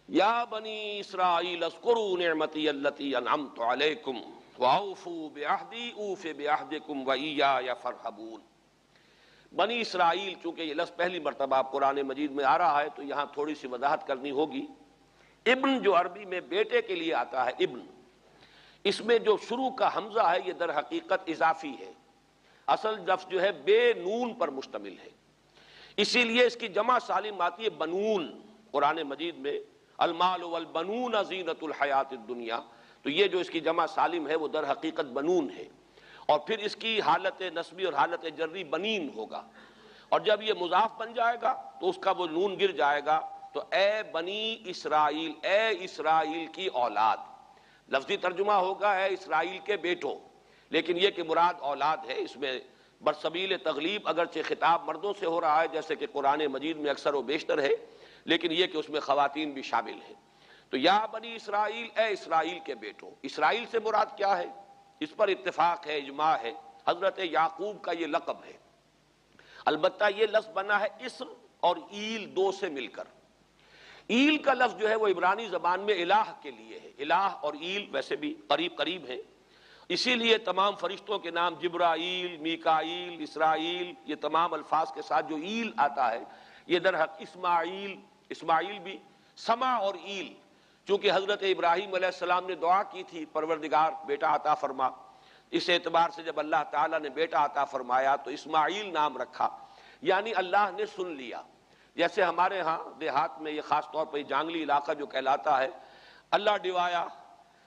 یا بنی اسرائیل اذکروا نعمتی التی انعمت علیکم واوفوا بعہدی اوف بعہدکم وایای فارہبون۔ بنی اسرائیل، چونکہ یہ لفظ پہلی مرتبہ قرآن مجید میں آ رہا ہے تو یہاں تھوڑی سی وضاحت کرنی ہوگی۔ ابن جو عربی میں بیٹے کے لیے آتا ہے ابن، اس میں جو شروع کا حمزہ ہے یہ در حقیقت اضافی ہے، اصل لفظ جو ہے بے نون پر مشتمل ہے، اسی لیے اس کی جمع سالم آتی ہے بنون۔ قرآن مجید میں المال والبنون زینت الحیات الدنیا، تو یہ جو اس کی جمع سالم ہے وہ در حقیقت بنون ہے، اور پھر اس کی حالت نسبی اور حالت جری بنین ہوگا، اور جب یہ مضاف بن جائے گا تو اس کا وہ نون گر جائے گا، تو اے بنی اسرائیل، اے اسرائیل کی اولاد۔ لفظی ترجمہ ہوگا اے اسرائیل کے بیٹوں، لیکن یہ کہ مراد اولاد ہے، اس میں برسبیل تغلیب اگرچہ خطاب مردوں سے ہو رہا ہے جیسے کہ قرآن مجید میں اکثر و بیشتر ہے، لیکن یہ کہ اس میں خواتین بھی شامل ہیں۔ تو یا بنی اسرائیل، اے اسرائیل کے بیٹوں۔ اسرائیل سے مراد کیا ہے؟ اس پر اتفاق ہے، اجماع ہے، حضرت یعقوب کا یہ لقب ہے۔ البتہ یہ لفظ بنا ہے اسر اور ایل دو سے مل کر۔ ایل کا لفظ جو ہے وہ عبرانی زبان میں الہ کے لیے ہے، الہ اور ایل ویسے بھی قریب قریب ہیں، اسی لیے تمام فرشتوں کے نام جبرائیل، میکائیل، اسرائیل، یہ تمام الفاظ کے ساتھ جو ایل آتا ہے یہ در حق اسماعیل بھی سما اور ایل، چونکہ حضرت ابراہیم علیہ السلام نے دعا کی تھی پروردگار بیٹا عطا فرما، اس اعتبار سے جب اللہ تعالیٰ نے بیٹا عطا فرمایا تو اسماعیل نام رکھا، یعنی اللہ نے سن لیا۔ جیسے ہمارے ہاں دیہات میں یہ خاص طور پر جانگلی علاقہ جو کہلاتا ہے، اللہ ڈوایا،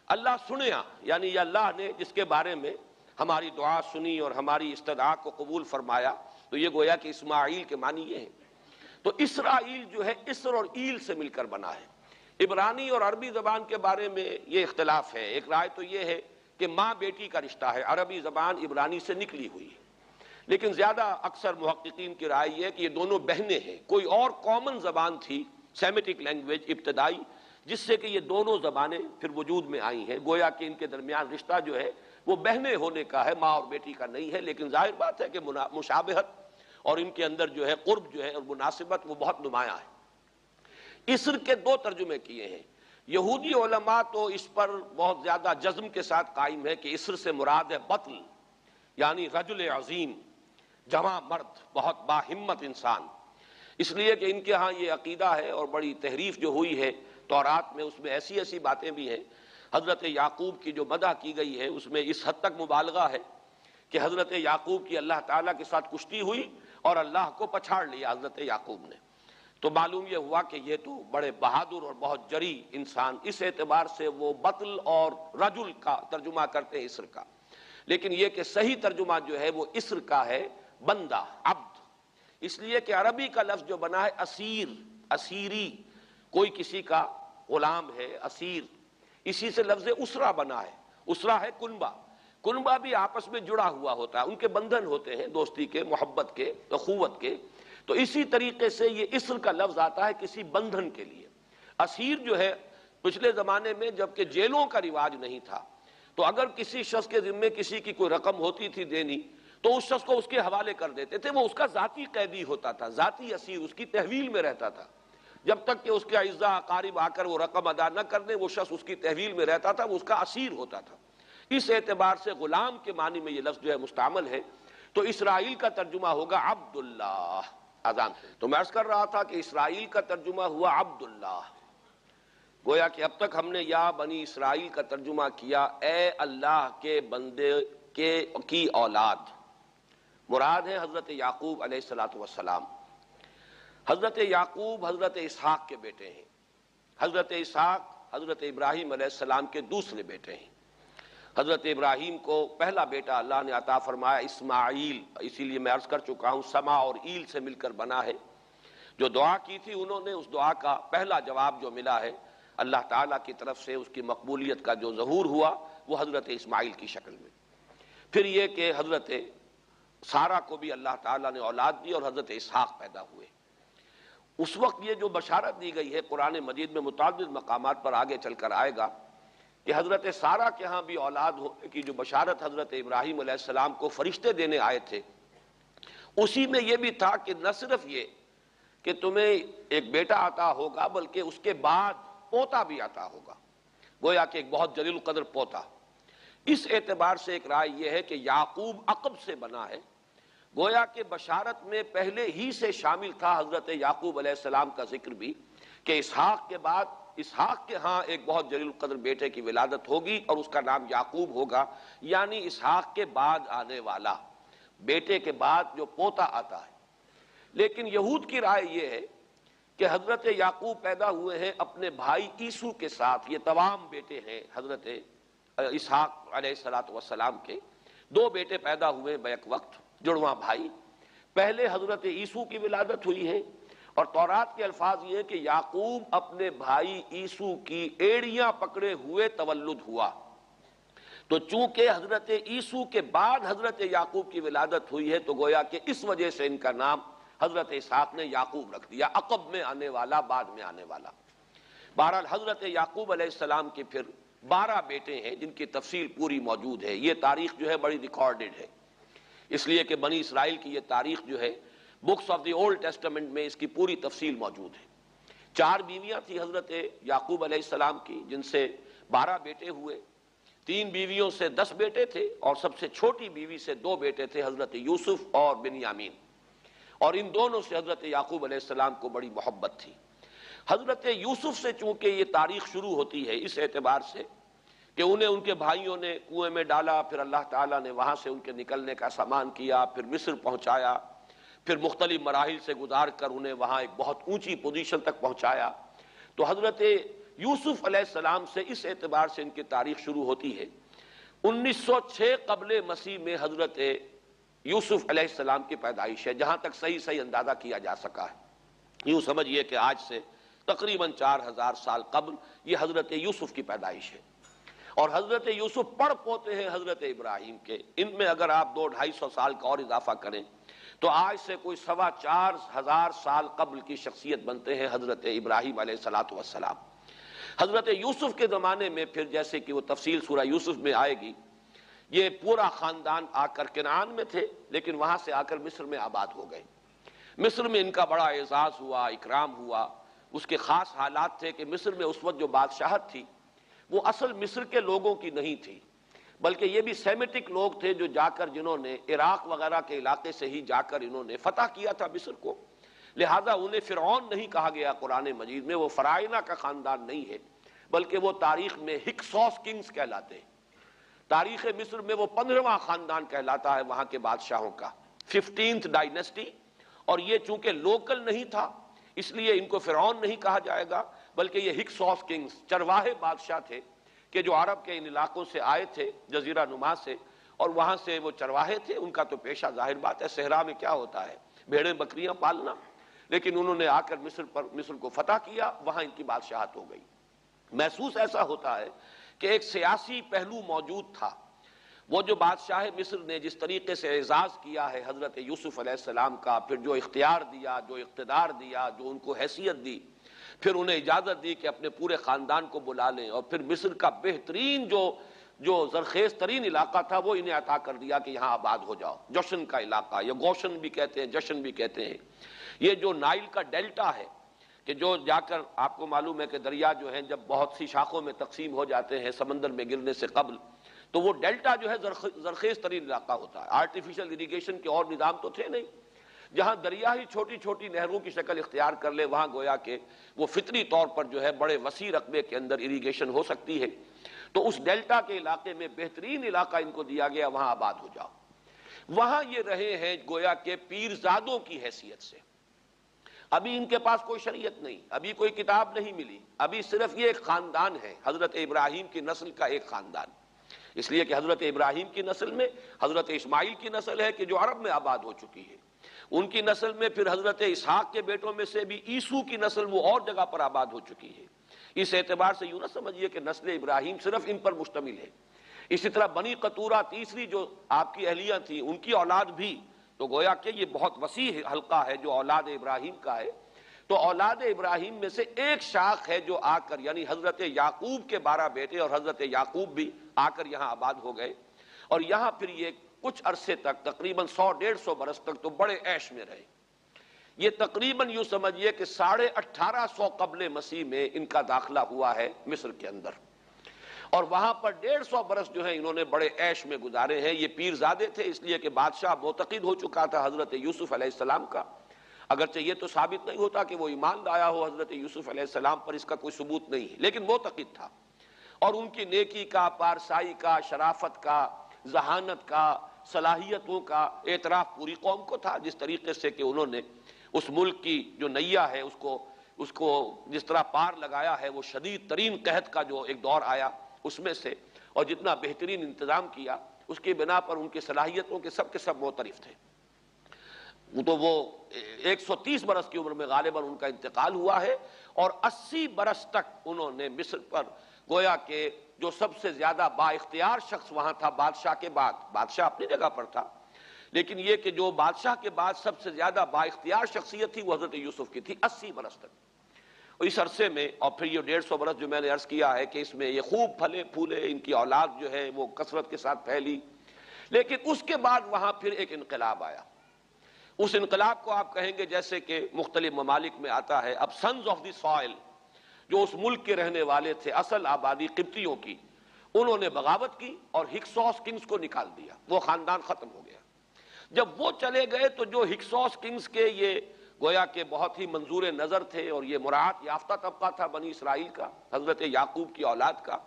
اللہ سنیا، یعنی یہ اللہ نے جس کے بارے میں ہماری دعا سنی اور ہماری استدعا کو قبول فرمایا، تو یہ گویا کہ اسماعیل کے معنی یہ ہے۔ تو اسرائیل جو ہے اسر اور ایل سے مل کر بنا ہے۔ عبرانی اور عربی زبان کے بارے میں یہ اختلاف ہے، ایک رائے تو یہ ہے کہ ماں بیٹی کا رشتہ ہے، عربی زبان عبرانی سے نکلی ہوئی ہے، لیکن زیادہ اکثر محققین کی رائے یہ ہے کہ یہ دونوں بہنیں ہیں، کوئی اور کامن زبان تھی سیمیٹک لینگویج ابتدائی جس سے کہ یہ دونوں زبانیں پھر وجود میں آئی ہیں، گویا کہ ان کے درمیان رشتہ جو ہے وہ بہنیں ہونے کا ہے، ماں اور بیٹی کا نہیں ہے، لیکن ظاہر بات ہے کہ مشابہت اور ان کے اندر جو ہے قرب جو ہے اور مناسبت وہ بہت نمایاں ہے۔ اسر کے دو ترجمے کیے ہیں، یہودی علماء تو اس پر بہت زیادہ جزم کے ساتھ قائم ہے کہ اسر سے مراد ہے بطل، یعنی رجل عظیم، جواں مرد، بہت باہمت انسان، اس لیے کہ ان کے ہاں یہ عقیدہ ہے اور بڑی تحریف جو ہوئی ہے تورات میں، اس میں ایسی ایسی باتیں بھی ہیں۔ حضرت یعقوب کی جو مدح کی گئی ہے اس میں اس حد تک مبالغہ ہے کہ حضرت یعقوب کی اللہ تعالیٰ کے ساتھ کشتی ہوئی اور اللہ کو پچھاڑ لیا حضرت یعقوب نے، تو معلوم یہ ہوا کہ یہ تو بڑے بہادر اور بہت جری انسان، اس اعتبار سے وہ بطل اور رجل کا ترجمہ کرتے ہیں اسر کا، لیکن یہ کہ صحیح ترجمہ جو ہے وہ اسر کا ہے بندہ، عبد، اس لیے کہ عربی کا لفظ جو بنا ہے اسیر، اسیری، کوئی کسی کا غلام ہے، اسیر، اسی سے لفظ اسرہ بنا ہے، اسرہ ہے کنبہ، کنبہ بھی آپس میں جڑا ہوا ہوتا ہے، ان کے بندھن ہوتے ہیں دوستی کے، محبت کے، اخوت کے، تو اسی طریقے سے یہ اسر کا لفظ آتا ہے کسی بندھن کے لیے۔ اسیر جو ہے پچھلے زمانے میں جبکہ جیلوں کا رواج نہیں تھا تو اگر کسی شخص کے ذمے کسی کی کوئی رقم ہوتی تھی دینی تو اس شخص کو اس کے حوالے کر دیتے تھے، وہ اس کا ذاتی قیدی ہوتا تھا، ذاتی اسیر، اس کی تحویل میں رہتا تھا، جب تک کہ اس کے اعزاء اقارب آ کر وہ رقم ادا نہ کر دیں وہ شخص اس کی تحویل میں رہتا تھا، وہ اس کا اسیر ہوتا تھا۔ اس اعتبار سے غلام کے معنی میں یہ لفظ جو ہے مستعمل ہے، تو اسرائیل کا ترجمہ ہوگا عبداللہ۔ اذان تو میں عرض کر رہا تھا کہ اسرائیل کا ترجمہ ہوا عبداللہ، گویا کہ اب تک ہم نے یا بنی اسرائیل کا ترجمہ کیا اے اللہ کے بندے کی اولاد، مراد ہے حضرت یعقوب علیہ السلام۔ حضرت یعقوب حضرت اسحاق کے بیٹے ہیں، حضرت اسحاق حضرت ابراہیم علیہ السلام کے دوسرے بیٹے ہیں۔ حضرت ابراہیم کو پہلا بیٹا اللہ نے عطا فرمایا اسماعیل، اسی لیے میں عرض کر چکا ہوں سما اور ایل سے مل کر بنا ہے۔ جو دعا کی تھی انہوں نے، اس دعا کا پہلا جواب جو ملا ہے اللہ تعالیٰ کی طرف سے، اس کی مقبولیت کا جو ظہور ہوا وہ حضرت اسماعیل کی شکل میں۔ پھر یہ کہ حضرت سارہ کو بھی اللہ تعالیٰ نے اولاد دی اور حضرت اسحاق پیدا ہوئے۔ اس وقت یہ جو بشارت دی گئی ہے قرآن مجید میں متعدد مقامات پر آگے چل کر آئے گا کہ حضرت سارہ کے ہاں بھی اولاد ہونے کی جو بشارت حضرت ابراہیم علیہ السلام کو فرشتے دینے آئے تھے، اسی میں یہ بھی تھا کہ نہ صرف یہ کہ تمہیں ایک بیٹا عطا ہوگا بلکہ اس کے بعد پوتا بھی عطا ہوگا، گویا کہ ایک بہت جلیل القدر پوتا۔ اس اعتبار سے ایک رائے یہ ہے کہ یعقوب عقب سے بنا ہے، گویا کہ بشارت میں پہلے ہی سے شامل تھا حضرت یعقوب علیہ السلام کا ذکر بھی، کہ اسحاق کے بعد اسحاق کے ہاں ایک بہت جلیل القدر بیٹے کی ولادت ہوگی اور اس کا نام یعقوب ہوگا، یعنی اسحاق کے بعد آنے والا، بیٹے کے بعد جو پوتا آتا ہے۔ لیکن یہود کی رائے یہ ہے کہ حضرت یعقوب پیدا ہوئے ہیں اپنے بھائی عیسو کے ساتھ، یہ تمام بیٹے ہیں حضرت اسحاق علیہ السلام کے، دو بیٹے پیدا ہوئے بیک وقت، جڑواں بھائی۔ پہلے حضرت عیسو کی ولادت ہوئی ہے، اور تورات کے الفاظ یہ ہے کہ یعقوب اپنے بھائی عیسو کی ایڑیاں پکڑے ہوئے تولد ہوا۔ تو چونکہ حضرت عیسو کے بعد حضرت یعقوب کی ولادت ہوئی ہے، تو گویا کہ اس وجہ سے ان کا نام حضرت اسحاق نے یعقوب رکھ دیا، عقب میں آنے والا، بعد میں آنے والا۔ بہرحال حضرت یعقوب علیہ السلام کے پھر 12 بیٹے ہیں جن کی تفصیل پوری موجود ہے۔ یہ تاریخ جو ہے بڑی ریکارڈڈ ہے، اس لیے کہ بنی اسرائیل کی یہ تاریخ جو ہے books of the old testament میں اس کی پوری تفصیل موجود ہے۔ 4 بیویاں تھی حضرت یعقوب علیہ السلام کی، جن سے 12 بیٹے ہوئے، 3 بیویوں سے 10 بیٹے تھے، اور سب سے چھوٹی بیوی سے 2 بیٹے تھے، حضرت یوسف اور بنیامین، اور ان دونوں سے حضرت یعقوب علیہ السلام کو بڑی محبت تھی۔ حضرت یوسف سے چونکہ یہ تاریخ شروع ہوتی ہے اس اعتبار سے کہ انہیں ان کے بھائیوں نے کنویں میں ڈالا، پھر اللہ تعالیٰ نے وہاں سے ان کے نکلنے کا سامان کیا، پھر مصر پہنچایا، پھر مختلف مراحل سے گزار کر انہیں وہاں ایک بہت اونچی پوزیشن تک پہنچایا۔ تو حضرت یوسف علیہ السلام سے اس اعتبار سے ان کی تاریخ شروع ہوتی ہے۔ 1906 قبل مسیح میں حضرت یوسف علیہ السلام کی پیدائش ہے، جہاں تک صحیح اندازہ کیا جا سکا ہے۔ یوں سمجھئے کہ آج سے تقریباً 4000 سال قبل یہ حضرت یوسف کی پیدائش ہے، اور حضرت یوسف پڑ پوتے ہیں حضرت ابراہیم کے۔ ان میں اگر آپ 200-250 سال کا اور اضافہ کریں تو آج سے کوئی 4500 سال قبل کی شخصیت بنتے ہیں حضرت ابراہیم علیہ السلام۔ حضرت یوسف کے زمانے میں پھر جیسے کہ وہ تفصیل سورہ یوسف میں آئے گی، یہ پورا خاندان آ کر کنعان میں تھے، لیکن وہاں سے آ کر مصر میں آباد ہو گئے۔ مصر میں ان کا بڑا اعزاز ہوا، اکرام ہوا۔ اس کے خاص حالات تھے کہ مصر میں اس وقت جو بادشاہت تھی وہ اصل مصر کے لوگوں کی نہیں تھی، بلکہ یہ بھی سیمیٹک لوگ تھے جو جا کر جنہوں نے عراق وغیرہ کے علاقے سے ہی جا کر انہوں نے فتح کیا تھا مصر کو، لہٰذا انہیں فرعون نہیں کہا گیا قرآن مجید میں، وہ فرائنہ کا خاندان نہیں ہے، بلکہ وہ تاریخ میں ہکسوس کنگز کہلاتے ہیں۔ تاریخ مصر میں وہ 15واں خاندان کہلاتا ہے وہاں کے بادشاہوں کا، 15th ڈائنیسٹی، اور یہ چونکہ لوکل نہیں تھا اس لیے ان کو فرعون نہیں کہا جائے گا، بلکہ یہ ہکسوس کنگز چرواہے بادشاہ تھے کہ جو عرب کے ان علاقوں سے آئے تھے جزیرہ نما سے، اور وہاں سے وہ چرواہے تھے۔ ان کا تو پیشہ ظاہر بات ہے صحرا میں کیا ہوتا ہے، بھیڑیں بکریاں پالنا، لیکن انہوں نے آ کر مصر کو فتح کیا، وہاں ان کی بادشاہت ہو گئی۔ محسوس ایسا ہوتا ہے کہ ایک سیاسی پہلو موجود تھا۔ وہ جو بادشاہ مصر نے جس طریقے سے اعزاز کیا ہے حضرت یوسف علیہ السلام کا، پھر جو اختیار دیا، جو اقتدار دیا، جو ان کو حیثیت دی، پھر انہیں اجازت دی کہ اپنے پورے خاندان کو بلا لیں، اور پھر مصر کا بہترین جو زرخیز ترین علاقہ تھا وہ انہیں عطا کر دیا کہ یہاں آباد ہو جاؤ۔ جوشن کا علاقہ، یا گوشن بھی کہتے ہیں، جشن بھی کہتے ہیں، یہ جو نائل کا ڈیلٹا ہے کہ جو جا کر آپ کو معلوم ہے کہ دریا جو ہیں جب بہت سی شاخوں میں تقسیم ہو جاتے ہیں سمندر میں گرنے سے قبل، تو وہ ڈیلٹا جو ہے زرخیز ترین علاقہ ہوتا ہے۔ آرٹیفیشل اریگیشن کے اور نظام تو تھے نہیں، جہاں دریا ہی چھوٹی چھوٹی نہروں کی شکل اختیار کر لے وہاں گویا کہ وہ فطری طور پر جو ہے بڑے وسیع رقبے کے اندر اریگیشن ہو سکتی ہے۔ تو اس ڈیلٹا کے علاقے میں بہترین علاقہ ان کو دیا گیا، وہاں آباد ہو جاؤ۔ وہاں یہ رہے ہیں گویا کہ پیرزادوں کی حیثیت سے۔ ابھی ان کے پاس کوئی شریعت نہیں، ابھی کوئی کتاب نہیں ملی، ابھی صرف یہ ایک خاندان ہے، حضرت ابراہیم کی نسل کا ایک خاندان، اس لیے کہ حضرت ابراہیم کی نسل میں حضرت اسماعیل کی نسل ہے کہ جو عرب میں آباد ہو چکی ہے، ان کی نسل میں پھر حضرت اسحاق کے بیٹوں میں سے بھی عیسو کی نسل وہ اور جگہ پر آباد ہو چکی ہے۔ اس اعتبار سے یوں نہ سمجھیے کہ نسل ابراہیم صرف ان پر مشتمل ہے۔ اسی طرح بنی قطورہ تیسری جو آپ کی اہلیہ تھی، ان کی اولاد بھی، تو گویا کہ یہ بہت وسیع حلقہ ہے جو اولاد ابراہیم کا ہے۔ تو اولاد ابراہیم میں سے ایک شاخ ہے جو آ کر، یعنی حضرت یعقوب کے 12 بیٹے اور حضرت یعقوب بھی آ کر یہاں آباد ہو گئے، اور یہاں پھر یہ کچھ عرصے تک تقریباً 100-150 برس تک تو بڑے عیش میں رہے۔ یہ تقریباً یوں سمجھیے کہ 1850 قبل مسیح میں ان کا داخلہ ہوا ہے مصر کے اندر، اور وہاں پر 150 برس جو ہے انہوں نے بڑے عیش میں گزارے ہیں۔ یہ پیرزادے تھے اس لیے کہ بادشاہ معتقد ہو چکا تھا حضرت یوسف علیہ السلام کا، اگرچہ یہ تو ثابت نہیں ہوتا کہ وہ ایمان لایا ہو حضرت یوسف علیہ السلام پر، اس کا کوئی ثبوت نہیں ہے، لیکن معتقد تھا، اور ان کی نیکی کا، پارسائی کا، شرافت کا، ذہانت کا، صلاحیتوں کا اعتراف پوری قوم کو تھا، جس طریقے سے کہ انہوں نے اس ملک کی جو نیا ہے اس کو جس طرح پار لگایا ہے، وہ شدید ترین قحط کا جو ایک دور آیا اس میں سے، اور جتنا بہترین انتظام کیا اس کی بنا پر ان کی صلاحیتوں کے سب معترف تھے۔ تو وہ 130 برس کی عمر میں غالباً ان کا انتقال ہوا ہے، اور 80 برس تک انہوں نے مصر پر گویا کہ جو سب سے زیادہ با اختیار شخص وہاں تھا بادشاہ کے بعد، بادشاہ اپنی جگہ پر تھا، لیکن یہ کہ جو بادشاہ کے بعد سب سے زیادہ با اختیار شخصیت تھی وہ حضرت یوسف کی تھی 80 برس تک۔ اور اس عرصے میں، اور پھر یہ 150 برس جو میں نے عرض کیا ہے کہ اس میں یہ خوب پھلے پھولے، ان کی اولاد جو ہے وہ کثرت کے ساتھ پھیلی، لیکن اس کے بعد وہاں پھر ایک انقلاب آیا۔ اس انقلاب کو آپ کہیں گے جیسے کہ مختلف ممالک میں آتا ہے، اب سنز آف دی سوائل جو اس ملک کے رہنے والے تھے، اصل آبادی قبطیوں کی، انہوں نے بغاوت کی اور ہکسوس کنگز کو نکال دیا، وہ خاندان ختم ہو گیا۔ جب وہ چلے گئے تو جو ہکسوس کنگز کے یہ گویا کہ بہت ہی منظور نظر تھے اور یہ مراعات یافتہ طبقہ تھا بنی اسرائیل کا، حضرت یعقوب کی اولاد کا،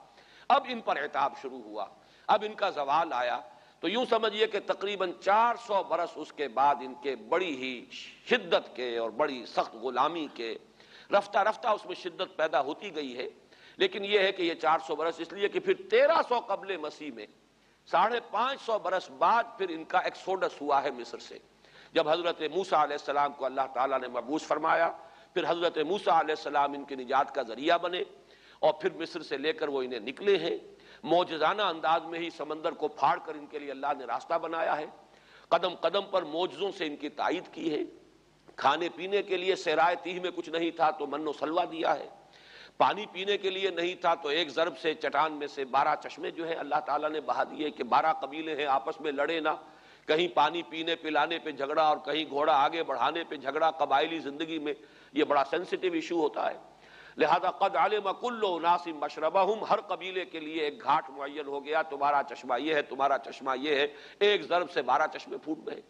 اب ان پر عتاب شروع ہوا، اب ان کا زوال آیا۔ تو یوں سمجھیے کہ تقریباً 400 برس اس کے بعد ان کے بڑی ہی شدت کے اور بڑی سخت غلامی کے، رفتہ رفتہ اس میں شدت پیدا ہوتی گئی ہے، لیکن یہ ہے کہ یہ 400 برس اس لیے کہ پھر 1300 قبل مسیح میں 550 برس بعد پھر ان کا ایکسوڈس ہوا ہے مصر سے، جب حضرت موسیٰ علیہ السلام کو اللہ تعالیٰ نے مبعوث فرمایا، پھر حضرت موسیٰ علیہ السلام ان کی نجات کا ذریعہ بنے، اور پھر مصر سے لے کر وہ انہیں نکلے ہیں، معجزانہ انداز میں ہی سمندر کو پھاڑ کر ان کے لیے اللہ نے راستہ بنایا ہے، قدم قدم پر معجزوں سے ان کی تائید کی ہے، کھانے پینے کے لیے صحرائے تیہ میں کچھ نہیں تھا تو من و سلوہ دیا ہے، پانی پینے کے لیے نہیں تھا تو ایک ضرب سے چٹان میں سے 12 چشمے جو ہے اللہ تعالیٰ نے بہا دیے کہ 12 قبیلے ہیں آپس میں لڑے نہ، کہیں پانی پینے پلانے پہ جھگڑا اور کہیں گھوڑا آگے بڑھانے پہ جھگڑا، قبائلی زندگی میں یہ بڑا سینسٹیو ایشو ہوتا ہے، لہذا قد علم کل اناس مشربہم، ہر قبیلے کے لیے ایک گھاٹ معین ہو گیا، تمہارا چشمہ یہ ہے، تمہارا چشمہ یہ ہے، ایک ضرب سے 12 چشمے پھوٹ گئے۔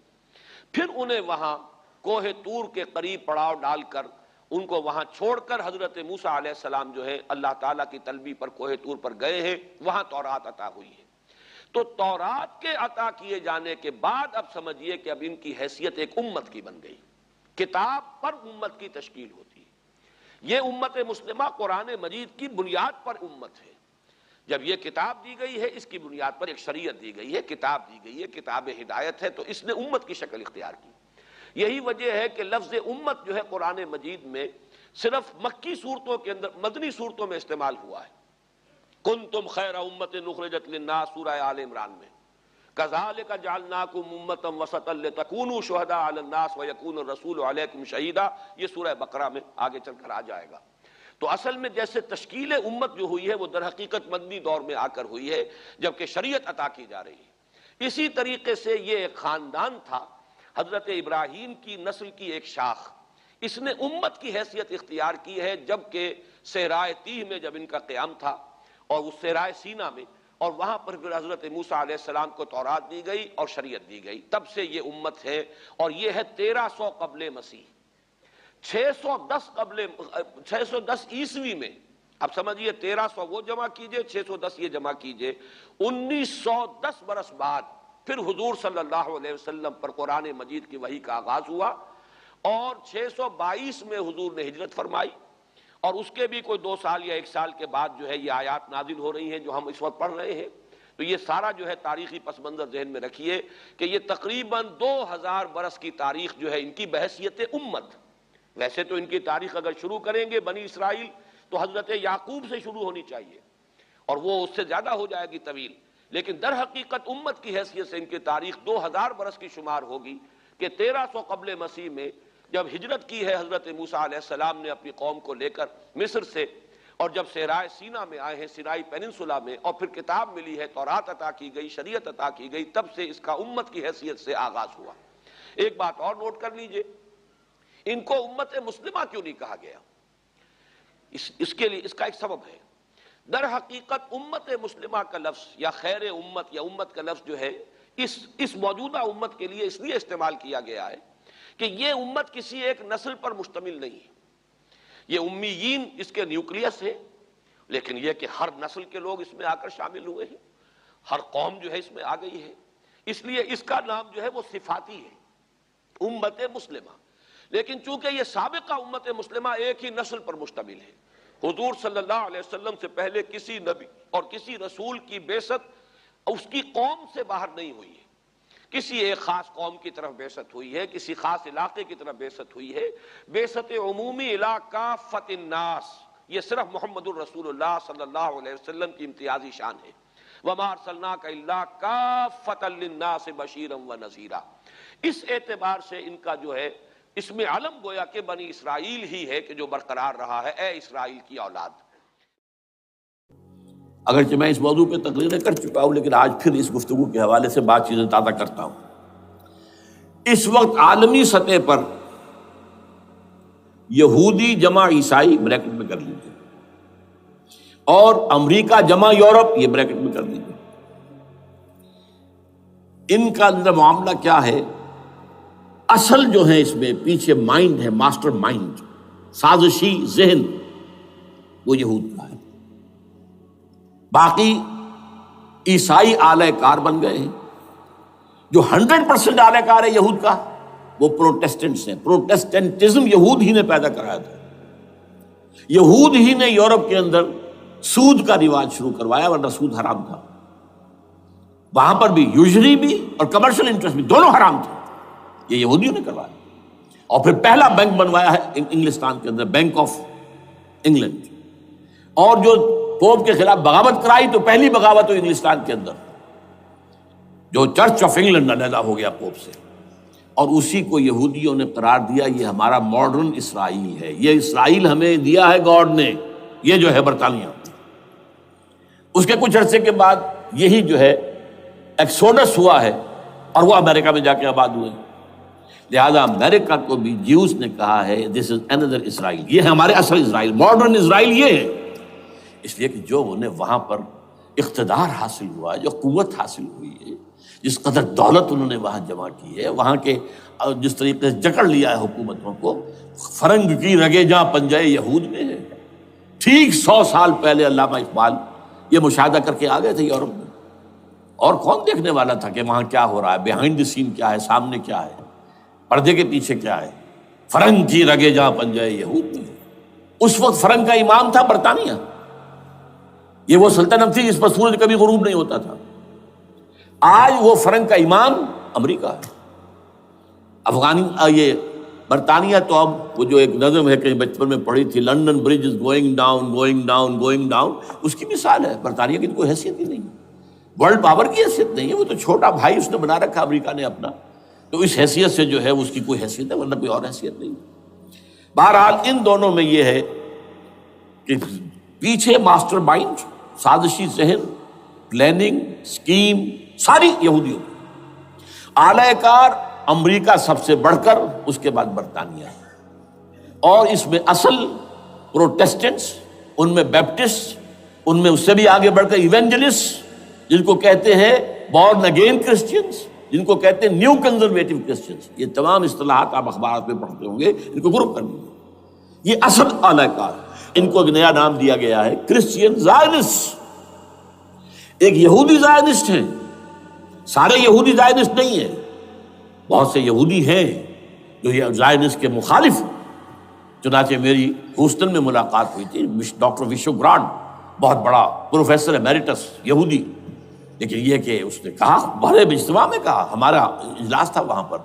پھر انہیں وہاں کوہ طور کے قریب پڑاؤ ڈال کر ان کو وہاں چھوڑ کر حضرت موسیٰ علیہ السلام جو ہے اللہ تعالیٰ کی طلبی پر کوہ طور پر گئے ہیں، وہاں تورات عطا ہوئی ہے۔ تو تورات کے عطا کیے جانے کے بعد اب سمجھیے کہ اب ان کی حیثیت ایک امت کی بن گئی، کتاب پر امت کی تشکیل ہوتی ہے۔ یہ امت مسلمہ قرآن مجید کی بنیاد پر امت ہے، جب یہ کتاب دی گئی ہے اس کی بنیاد پر ایک شریعت دی گئی ہے، کتاب دی گئی ہے، کتاب ہدایت ہے، تو اس نے امت کی شکل اختیار کی۔ یہی وجہ ہے کہ لفظ امت جو ہے قرآن مجید میں صرف مکی صورتوں کے اندر، مدنی صورتوں میں استعمال ہوا ہے۔ کنتم خیر امت اخرجت للناس سورہ آل عمران میں، کذالک جعلناکم امۃ وسطا لتکونوا شہداء علی الناس ویکون الرسول علیکم شہیدا، یہ سورہ بقرہ میں آگے چل کر آ جائے گا۔ تو اصل میں جیسے تشکیل امت جو ہوئی ہے وہ در حقیقت مدنی دور میں آ کر ہوئی ہے جبکہ شریعت عطا کی جا رہی ہے۔ اسی طریقے سے یہ ایک خاندان تھا، حضرت ابراہیم کی نسل کی ایک شاخ، اس نے امت کی حیثیت اختیار کی ہے جبکہ صحرائے تیہ میں جب ان کا قیام تھا اور اس صحرائے سینا میں، اور وہاں پر پھر حضرت موسیٰ علیہ السلام کو تورات دی گئی اور شریعت دی گئی، تب سے یہ امت ہے، اور یہ ہے 1300 قبل مسیح۔ 610 عیسوی میں، اب سمجھیے 1300 وہ جمع کیجئے، 610 یہ جمع کیجئے، 1910 برس بعد پھر حضور صلی اللہ علیہ وسلم پر قرآن مجید کی وحی کا آغاز ہوا، اور 622 میں حضور نے ہجرت فرمائی، اور اس کے بھی کوئی 2 سال یا 1 سال کے بعد جو ہے یہ آیات نازل ہو رہی ہیں جو ہم اس وقت پڑھ رہے ہیں۔ تو یہ سارا جو ہے تاریخی پس منظر ذہن میں رکھیے کہ یہ تقریباً 2000 برس کی تاریخ جو ہے ان کی بحیثیت امت، ویسے تو ان کی تاریخ اگر شروع کریں گے بنی اسرائیل تو حضرت یعقوب سے شروع ہونی چاہیے، اور وہ اس سے زیادہ ہو جائے گی طویل، لیکن در حقیقت امت کی حیثیت سے ان کی تاریخ 2000 برس کی شمار ہوگی کہ 1300 قبل مسیح میں جب ہجرت کی ہے حضرت موسیٰ علیہ السلام نے اپنی قوم کو لے کر مصر سے، اور جب صحرائے سینا میں آئے ہیں، سینائی پیننسولا میں، اور پھر کتاب ملی ہے، تورات عطا کی گئی، شریعت عطا کی گئی، تب سے اس کا امت کی حیثیت سے آغاز ہوا۔ ایک بات اور نوٹ کر لیجئے، ان کو امت مسلمہ کیوں نہیں کہا گیا؟ اس کے لیے اس کا ایک سبب ہے۔ در حقیقت امت مسلمہ کا لفظ یا خیر امت یا امت کا لفظ جو ہے اس موجودہ امت کے لیے اس لیے استعمال کیا گیا ہے کہ یہ امت کسی ایک نسل پر مشتمل نہیں ہے۔ یہ امیین اس کے نیوکلیس ہے، لیکن یہ کہ ہر نسل کے لوگ اس میں آ کر شامل ہوئے ہیں، ہر قوم جو ہے اس میں آ گئی ہے، اس لیے اس کا نام جو ہے وہ صفاتی ہے، امت مسلمہ۔ لیکن چونکہ یہ سابقہ امت مسلمہ ایک ہی نسل پر مشتمل ہے، حضور صلی اللہ علیہ وسلم سے پہلے کسی نبی اور کسی رسول کی بعثت اس کی قوم سے باہر نہیں ہوئی ہے، کسی ایک خاص قوم کی طرف بعثت ہوئی ہے، کسی خاص علاقے کی طرف بعثت ہوئی ہے۔ بعثت عمومی الی کافۃ الناس یہ صرف محمد الرسول اللہ صلی اللہ علیہ وسلم کی امتیازی شان ہے۔ وما ارسلناک الا کافۃ للناس بشیرا ونذیرا۔ اس اعتبار سے ان کا جو ہے اس میں علم گویا کہ بنی اسرائیل ہی ہے کہ جو برقرار رہا ہے، اے اسرائیل کی اولاد۔ اگرچہ میں اس موضوع پہ تقریریں کر چکا ہوں، لیکن آج پھر اس گفتگو کے حوالے سے بات چیزیں تازہ کرتا ہوں۔ اس وقت عالمی سطح پر یہودی جمع عیسائی بریکٹ میں کر لیجیے، اور امریکہ جمع یورپ یہ بریکٹ میں کر لیجیے، ان کا اندر معاملہ کیا ہے؟ اصل جو ہے اس میں پیچھے مائنڈ ہے، ماسٹر مائنڈ، سازشی ذہن، وہ یہود کا ہے۔ باقی عیسائی آلہ کار بن گئے ہیں۔ جو 100% آلہ کار ہے یہود کا وہ پروٹیسٹنٹس ہیں۔ پروٹیسٹنٹزم یہود ہی نے پیدا کرایا تھا، یہود ہی نے یورپ کے اندر سود کا رواج شروع کروایا، ورنہ سود حرام تھا۔ وہاں پر بھی یوزری بھی اور کمرشل انٹرسٹ بھی دونوں حرام تھے، یہ یہودیوں نے کروایا۔ اور پھر پہلا بینک بنوایا ہے انگلستان کے اندر، بینک آف انگلینڈ، اور جو پوپ کے خلاف بغاوت کرائی تو پہلی بغاوت ہوئی انگلستان کے اندر، جو چرچ آف انگلینڈ علیحدہ ہو گیا پوپ سے، اور اسی کو یہودیوں نے قرار دیا یہ ہمارا ماڈرن اسرائیل ہے، یہ اسرائیل ہمیں دیا ہے گاڈ نے، یہ جو ہے برطانیہ۔ اس کے کچھ عرصے کے بعد یہی جو ہے ایکسوڈس ہوا ہے، اور وہ امریکہ میں جا کے آباد ہوئے۔ لہذا امریکہ کو بھی جیوز نے کہا ہے دس از اندر اسرائیل، یہ ہے ہمارے اصل اسرائیل، ماڈرن اسرائیل یہ ہے۔ اس لیے کہ جو انہیں وہاں پر اقتدار حاصل ہوا ہے، جو قوت حاصل ہوئی ہے، جس قدر دولت انہوں نے وہاں جمع کی ہے، وہاں کے جس طریقے سے جکڑ لیا ہے حکومتوں کو، فرنگ کی رگے جہاں پنجے یہود میں ہے۔ ٹھیک 100 سال پہلے علامہ اقبال یہ مشاہدہ کر کے آ گئے تھے یورپ میں، اور کون دیکھنے والا تھا کہ وہاں کیا ہو رہا ہے، بیہائنڈ دی سین کیا ہے، سامنے کیا ہے، پردے کے پیچھے کیا ہے۔ فرنگ کی رگے جہاں پنجے یہود میں۔ اس وقت فرنگ کا امام تھا برطانیہ، یہ وہ سلطنت تھی جس پر سورج کبھی غروب نہیں ہوتا تھا۔ آج وہ فرنگ کا امام امریکہ ہے۔ یہ برطانیہ تو اب وہ جو ایک نظم ہے کہ بچپن میں پڑھی تھی، London bridge is going down going down going down, اس کی مثال ہے۔ برطانیہ کی کوئی حیثیت ہی نہیں، ورلڈ پاور کی حیثیت نہیں ہے، وہ تو چھوٹا بھائی اس نے بنا رکھا امریکہ نے اپنا، تو اس حیثیت سے جو ہے اس کی کوئی حیثیت ہے، ورنہ کوئی اور حیثیت نہیں۔ بہرحال ان دونوں میں یہ ہے کہ پیچھے ماسٹر مائنڈ، سازشی ذہن، پلاننگ، سکیم ساری یہودیوں کی۔ اعلی کار امریکہ سب سے بڑھ کر، اس کے بعد برطانیہ ہے، اور اس میں اصل پروٹیسٹنٹس، ان میں بیپٹسٹ، ان میں اس سے بھی آگے بڑھ کر ایونجلسٹ، جن کو کہتے ہیں بورن اگین کرسچنس، جن کو کہتے ہیں نیو کنزرویٹو کرسچنس، یہ تمام اصطلاحات آپ اخبارات میں پڑھتے ہوں گے، ان کو گروپ کر لیجیے۔ یہ اصل اعلی کار، ان کو ایک نیا نام دیا گیا ہے کرسچین زائنسٹ۔ ایک یہودی زائنسٹ ہیں، سارے یہودی زائنسٹ نہیں ہیں، بہت سے یہودی ہیں جو یہ زائنسٹ کے مخالف ہیں۔ چنانچہ میری ہوسٹن میں ملاقات ہوئی تھی ڈاکٹر وشو گرانٹ، بہت بڑا پروفیسر ایمیریٹس یہودی، لیکن یہ کہ اس نے کہا، بڑے اجتماع میں کہا، ہمارا اجلاس تھا وہاں پر،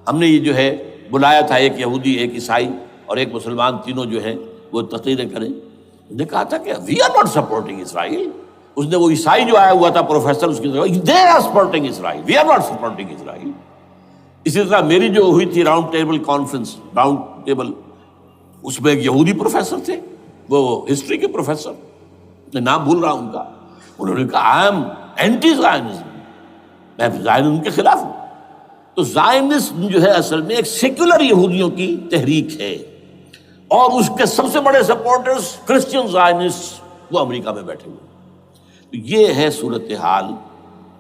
ہم نے یہ جو ہے بلایا تھا ایک یہودی، ایک عیسائی اور ایک مسلمان، تینوں جو ہیں وہ تقریریں کریں۔ اس نے کہا تھا کہ وی آر ناٹ سپورٹنگ اسرائیل۔ اس نے وہ عیسائی جو آیا ہوا تھا پروفیسر، اس کی طرف they are supporting Israel, we are not supporting Israel. اسی طرح میری جو ہوئی تھی round table conference, round table, اس میں ایک یہودی پروفیسر تھے، وہ ہسٹری کے پروفیسر، میں نام بھول رہا ہوں ان کا، انہوں نے کہا آئی ایم اینٹی زائنزم، میں زائنزم کے خلاف ہوں۔ تو زائنسٹ جو ہے اصل میں ایک سیکولر یہودیوں کی تحریک ہے، اور اس کے سب سے بڑے سپورٹرز کرسچن زائنسٹ وہ امریکہ میں بیٹھے ہوئے۔ تو یہ ہے صورتحال۔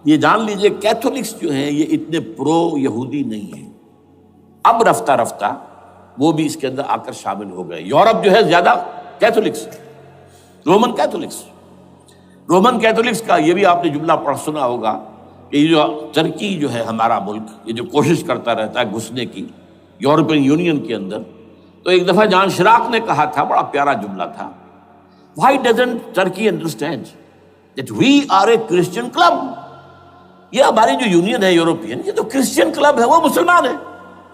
یہ جان لیجئے کیتھولکس جو ہیں یہ اتنے پرو یہودی نہیں ہیں، اب رفتہ رفتہ وہ بھی اس کے اندر آ کر شامل ہو گئے۔ یورپ جو ہے زیادہ Catholics, Roman Catholics, Roman Catholics کا یہ بھی آپ نے جملہ پڑھ سنا ہوگا کہ یہ جو ترکی جو ہے ہمارا ملک، یہ جو کوشش کرتا رہتا ہے گھسنے کی یورپین یونین کے اندر، تو ایک دفعہ جان شراق نے کہا تھا، بڑا پیارا جملہ تھا، Why doesn't Turkey understand that we are a Christian club؟ یہ ہماری جو یونین ہے یورپین، یہ تو کرسچین کلب ہے، وہ مسلمان ہے،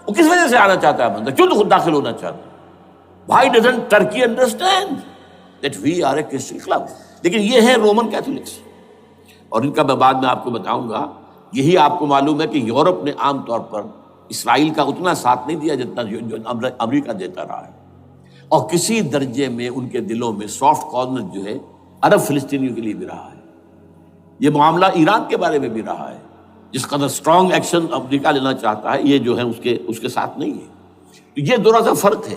وہ کس وجہ سے آنا چاہتا ہے اندر؟ کیوں تو خود داخل ہونا چاہتا ہے؟ Why doesn't Turkey understand that we are a Christian club؟ لیکن یہ ہے رومن کیتھولکس، اور ان کا میں بعد میں آپ کو بتاؤں گا۔ یہی آپ کو معلوم ہے کہ یورپ نے عام طور پر اسرائیل کا اتنا ساتھ نہیں دیا جتنا جو امریکہ دیتا رہا ہے، اور کسی درجے میں ان کے دلوں میں سافٹ کارنر جو ہے عرب فلسطینیوں کے لیے بھی رہا ہے۔ یہ معاملہ ایران کے بارے میں بھی رہا ہے، جس قدر سٹرانگ ایکشن امریکہ لینا چاہتا ہے، یہ جو ہے اس کے ساتھ نہیں ہے۔ تو یہ تھوڑا سا فرق ہے،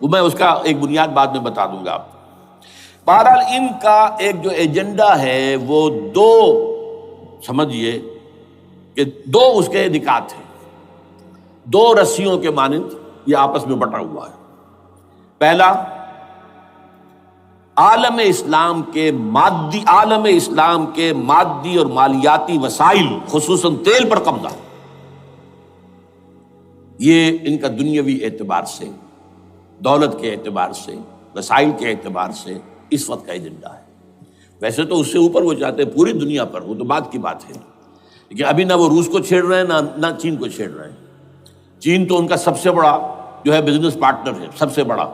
وہ میں اس کا ایک بنیاد بعد میں بتا دوں گا آپ کو۔ بہرحال ان کا ایک جو ایجنڈا ہے وہ دو، سمجھیے کہ دو اس کے نکات ہیں، دو رسیوں کے مانند یہ آپس میں بٹا ہوا ہے۔ پہلا، عالم اسلام کے مادی اور مالیاتی وسائل، خصوصاً تیل پر قبضہ، یہ ان کا دنیاوی اعتبار سے، دولت کے اعتبار سے، وسائل کے اعتبار سے اس وقت کا ایجنڈا ہے۔ ویسے تو اس سے اوپر وہ چاہتے ہیں پوری دنیا پر، وہ تو بات کی بات ہے، لیکن ابھی نہ وہ روس کو چھیڑ رہے ہیں نہ چین کو چھیڑ رہے ہیں۔ چین تو ان کا سب سے بڑا جو ہے بزنس پارٹنر ہے، سب سے بڑا،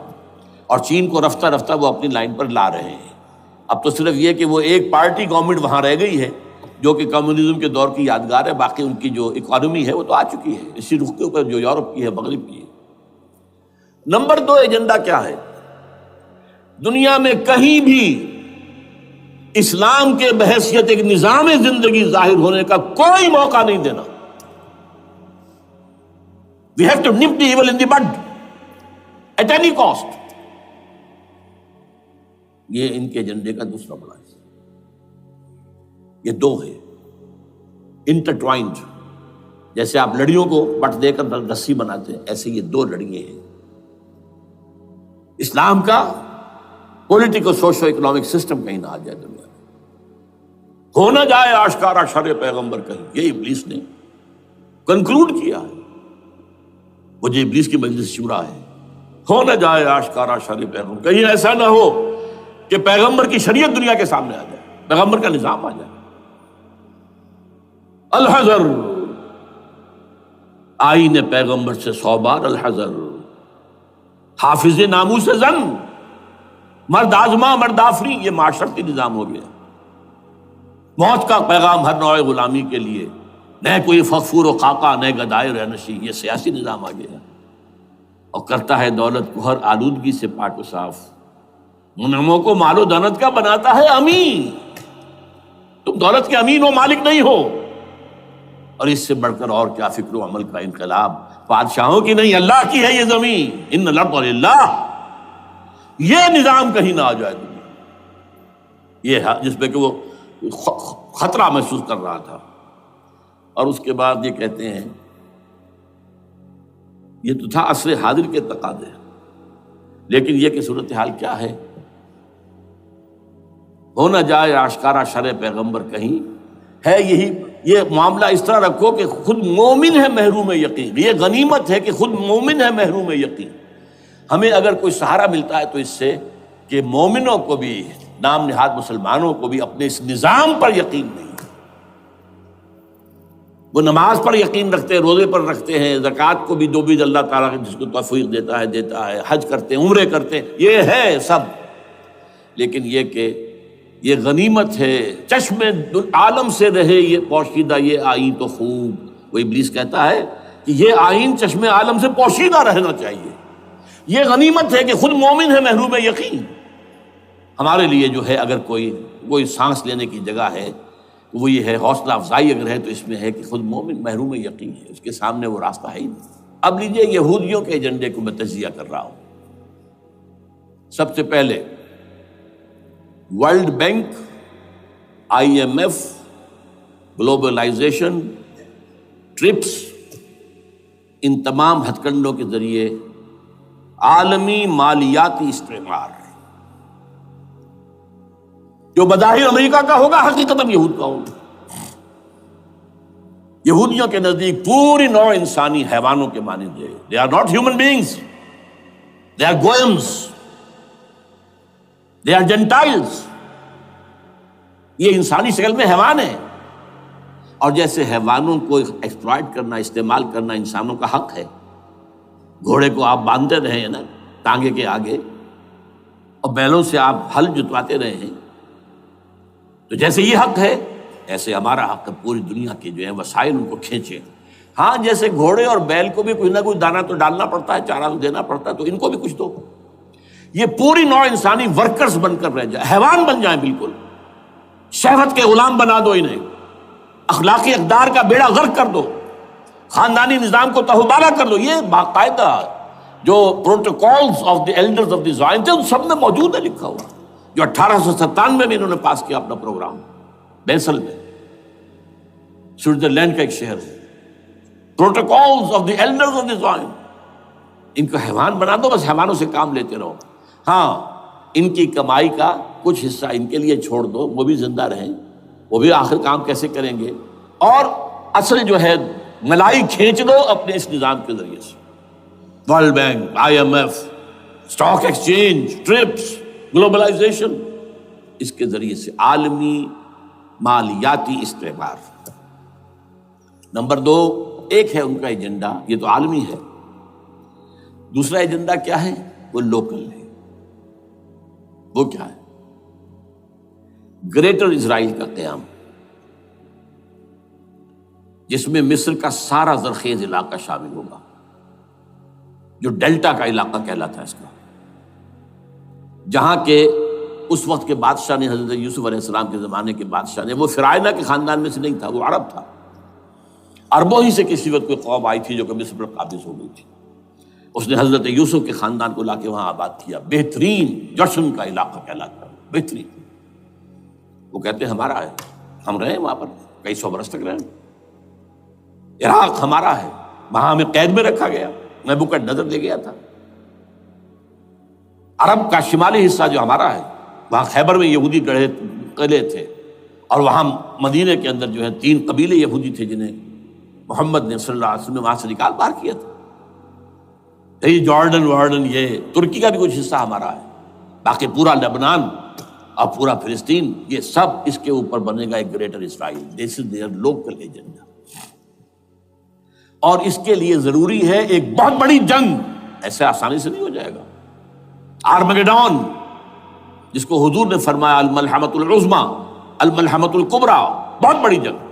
اور چین کو رفتہ رفتہ وہ اپنی لائن پر لا رہے ہیں۔ اب تو صرف یہ کہ وہ ایک پارٹی گورنمنٹ وہاں رہ گئی ہے جو کہ کمیونزم کے دور کی یادگار ہے، باقی ان کی جو اکانومی ہے وہ تو آ چکی ہے اسی رخ کے اوپر جو یورپ کی ہے، مغرب کی ہے۔ نمبر دو ایجنڈا کیا ہے؟ دنیا میں کہیں بھی اسلام کے بحیثیت ایک نظام زندگی ظاہر ہونے کا کوئی موقع نہیں دینا۔ We have to nip the evil in the bud at any cost۔ یہ ان کے ایجنڈے کا دوسرا بڑا ہے۔ یہ دو ہے انٹرٹوائنڈ، جیسے آپ لڑیوں کو بٹ دے کر رسی بناتے ہیں، ایسے یہ دو لڑیے ہیں۔ اسلام کا پولیٹیکل سوشو اکنامک سسٹم کہیں نہ آ جائے دنیا میں، ہو نہ جائے آشکارا شر پیغمبر کہیں، یہ ابلیس نے کنکلوڈ کیا ہے۔ مجھے ابلیس کی مجلس شورا ہے، ہو نہ جائے آشکارا شر پیغمبر، کہیں ایسا نہ ہو کہ پیغمبر کی شریعت دنیا کے سامنے آ جائے، پیغمبر کا نظام آ جائے۔ الحذر، آئین پیغمبر سے 100 بار الحذر، حافظ ناموس زن، مرد آزما مرد آفری، یہ معاشرتی نظام ہو گیا۔ موت کا پیغام ہر نوع غلامی کے لیے، نہ کوئی فخور و خاکہ نہ گدائے رہنشی، یہ سیاسی نظام آ گیا، اور کرتا ہے دولت کو ہر آلودگی سے پاک و صاف، منعموں کو مال و دولت کا بناتا ہے امین۔ تم دولت کے امین و مالک نہیں ہو، اور اس سے بڑھ کر اور کیا فکر و عمل کا انقلاب، بادشاہوں کی نہیں اللہ کی ہے یہ زمین، ان الارض للہ۔ یہ نظام کہیں نہ آ جائے دنیا، یہ جس پہ کہ وہ خطرہ محسوس کر رہا تھا۔ اور اس کے بعد یہ کہتے ہیں، یہ تو تھا عصر حاضر کے تقاضے، لیکن یہ کہ صورتحال کیا ہے؟ ہو نہ جائے آشکارا شر پیغمبر کہیں، ہے یہی، یہ معاملہ اس طرح رکھو کہ خود مومن ہے محروم یقین، یہ غنیمت ہے کہ خود مومن ہے محروم یقین۔ ہمیں اگر کوئی سہارا ملتا ہے تو اس سے کہ مومنوں کو بھی، نام نہاد مسلمانوں کو بھی اپنے اس نظام پر یقین نہیں، وہ نماز پر یقین رکھتے ہیں، روزے پر رکھتے ہیں، زکوٰۃ کو بھی دو اللہ تعالیٰ جس کو توفیق دیتا ہے، حج کرتے ہیں، عمرے کرتے ہیں، یہ ہے سب، لیکن یہ کہ یہ غنیمت ہے، چشم عالم سے رہے یہ پوشیدہ یہ آئین تو خوب۔ وہ ابلیس کہتا ہے کہ یہ آئین چشم عالم سے پوشیدہ رہنا چاہیے، یہ غنیمت ہے کہ خود مومن ہے محروم یقین۔ ہمارے لیے جو ہے اگر کوئی سانس لینے کی جگہ ہے وہ یہ ہے حوصلہ افزائی اگر ہے تو اس میں ہے کہ خود مومن محروم یقین ہے، اس کے سامنے وہ راستہ ہے ہی نہیں۔ اب لیجئے یہودیوں کے ایجنڈے کو میں تجزیہ کر رہا ہوں۔ سب سے پہلے World Bank, I M F, globalisation, TRIPS, ان تمام ہتھ کنڈوں کے ذریعے عالمی مالیاتی استعمار جو بظاہر امریکہ کا ہوگا حقیقتاً یہود کا ہوگا۔ یہودیوں کے نزدیک پوری نوع انسانی حیوانوں کے مانند ہے۔ They are not human beings. They are goyams. They are Gentiles. یہ انسانی شکل میں حیوان ہیں، اور جیسے حیوانوں کو ایکسپلائٹ کرنا، استعمال کرنا انسانوں کا حق ہے، گھوڑے کو آپ باندھتے رہے ہیں نا ٹانگے کے آگے، اور بیلوں سے آپ ہل جتواتے رہے ہیں، تو جیسے یہ حق ہے ایسے ہمارا حق ہے پوری دنیا کے جو ہے وسائل ان کو کھینچے۔ ہاں جیسے گھوڑے اور بیل کو بھی کچھ نہ کچھ دانہ تو ڈالنا پڑتا ہے، چارہ تو دینا پڑتا ہے، تو ان کو بھی کچھ دو۔ یہ پوری نوع انسانی ورکرز بن کر رہ جائے، حیوان بن جائیں، بالکل شہوت کے غلام بنا دو انہیں، اخلاقی اقدار کا بیڑا غرق کر دو، خاندانی نظام کو تہوبالا کر دو۔ یہ باقاعدہ جو protocols of the elders of دی زائن تھے ان سب میں موجود ہے لکھا ہوا، جو 1897 میں انہوں نے پاس کیا اپنا پروگرام بیسل میں، سوئٹزرلینڈ کا ایک شہر ہے۔ Protocols of the elders of دی زائن، ان کو حیوان بنا دو، بس حیوانوں سے کام لیتے رہو۔ ہاں ان کی کمائی کا کچھ حصہ ان کے لیے چھوڑ دو، وہ بھی زندہ رہیں، وہ بھی آخر کام کیسے کریں گے، اور اصل جو ہے ملائی کھینچ دو اپنے اس نظام کے ذریعے سے۔ World Bank, I M F, stock exchange, TRIPS, globalisation, اس کے ذریعے سے عالمی مالیاتی استعمار۔ نمبر 2، ایک ہے ان کا ایجنڈا، یہ تو عالمی ہے، دوسرا ایجنڈا کیا ہے؟ وہ لوکل ہے۔ وہ کیا ہے؟ گریٹر اسرائیل کا قیام، جس میں مصر کا سارا زرخیز علاقہ شامل ہوگا، جو ڈیلٹا کا علاقہ کہلاتا ہے اس کا، جہاں کے اس وقت کے بادشاہ نے، حضرت یوسف علیہ السلام کے زمانے کے بادشاہ نے، وہ فرعونہ کے خاندان میں سے نہیں تھا، وہ عرب تھا، عربوں ہی سے کسی وقت کوئی قوم آئی تھی جو کہ مصر پر قابض ہو گئی تھی، اس نے حضرت یوسف کے خاندان کو لا کے وہاں آباد کیا۔ بہترین جشن کا علاقہ کہلاتا ہے، بہترین۔ وہ کہتے ہیں ہمارا ہے، ہم رہے وہاں پر کئی سو برس تک رہے، عراق ہمارا ہے، وہاں ہمیں قید میں رکھا گیا، نبوکدنضر لے گیا تھا۔ عرب کا شمالی حصہ جو ہمارا ہے، وہاں خیبر میں یہودی قلعے تھے، اور وہاں مدینے کے اندر جو ہے 3 قبیلے یہودی تھے جنہیں محمد نے صلی اللہ علیہ وسلم نے وہاں سے نکال باہر کیا تھا۔ یہ جارڈن یہ ترکی کا بھی کچھ حصہ ہمارا ہے، باقی پورا لبنان اور پورا فلسطین، یہ سب اس کے اوپر بنے گا ایک greater Israel. This is there local agenda, اور اس کے لیے ضروری ہے ایک بہت بڑی جنگ، ایسے آسانی سے نہیں ہو جائے گا۔ آرمگیڈون، جس کو حضور نے فرمایا الملحمۃ العظمیٰ، الملحمۃ الکبریٰ، بہت بڑی جنگ،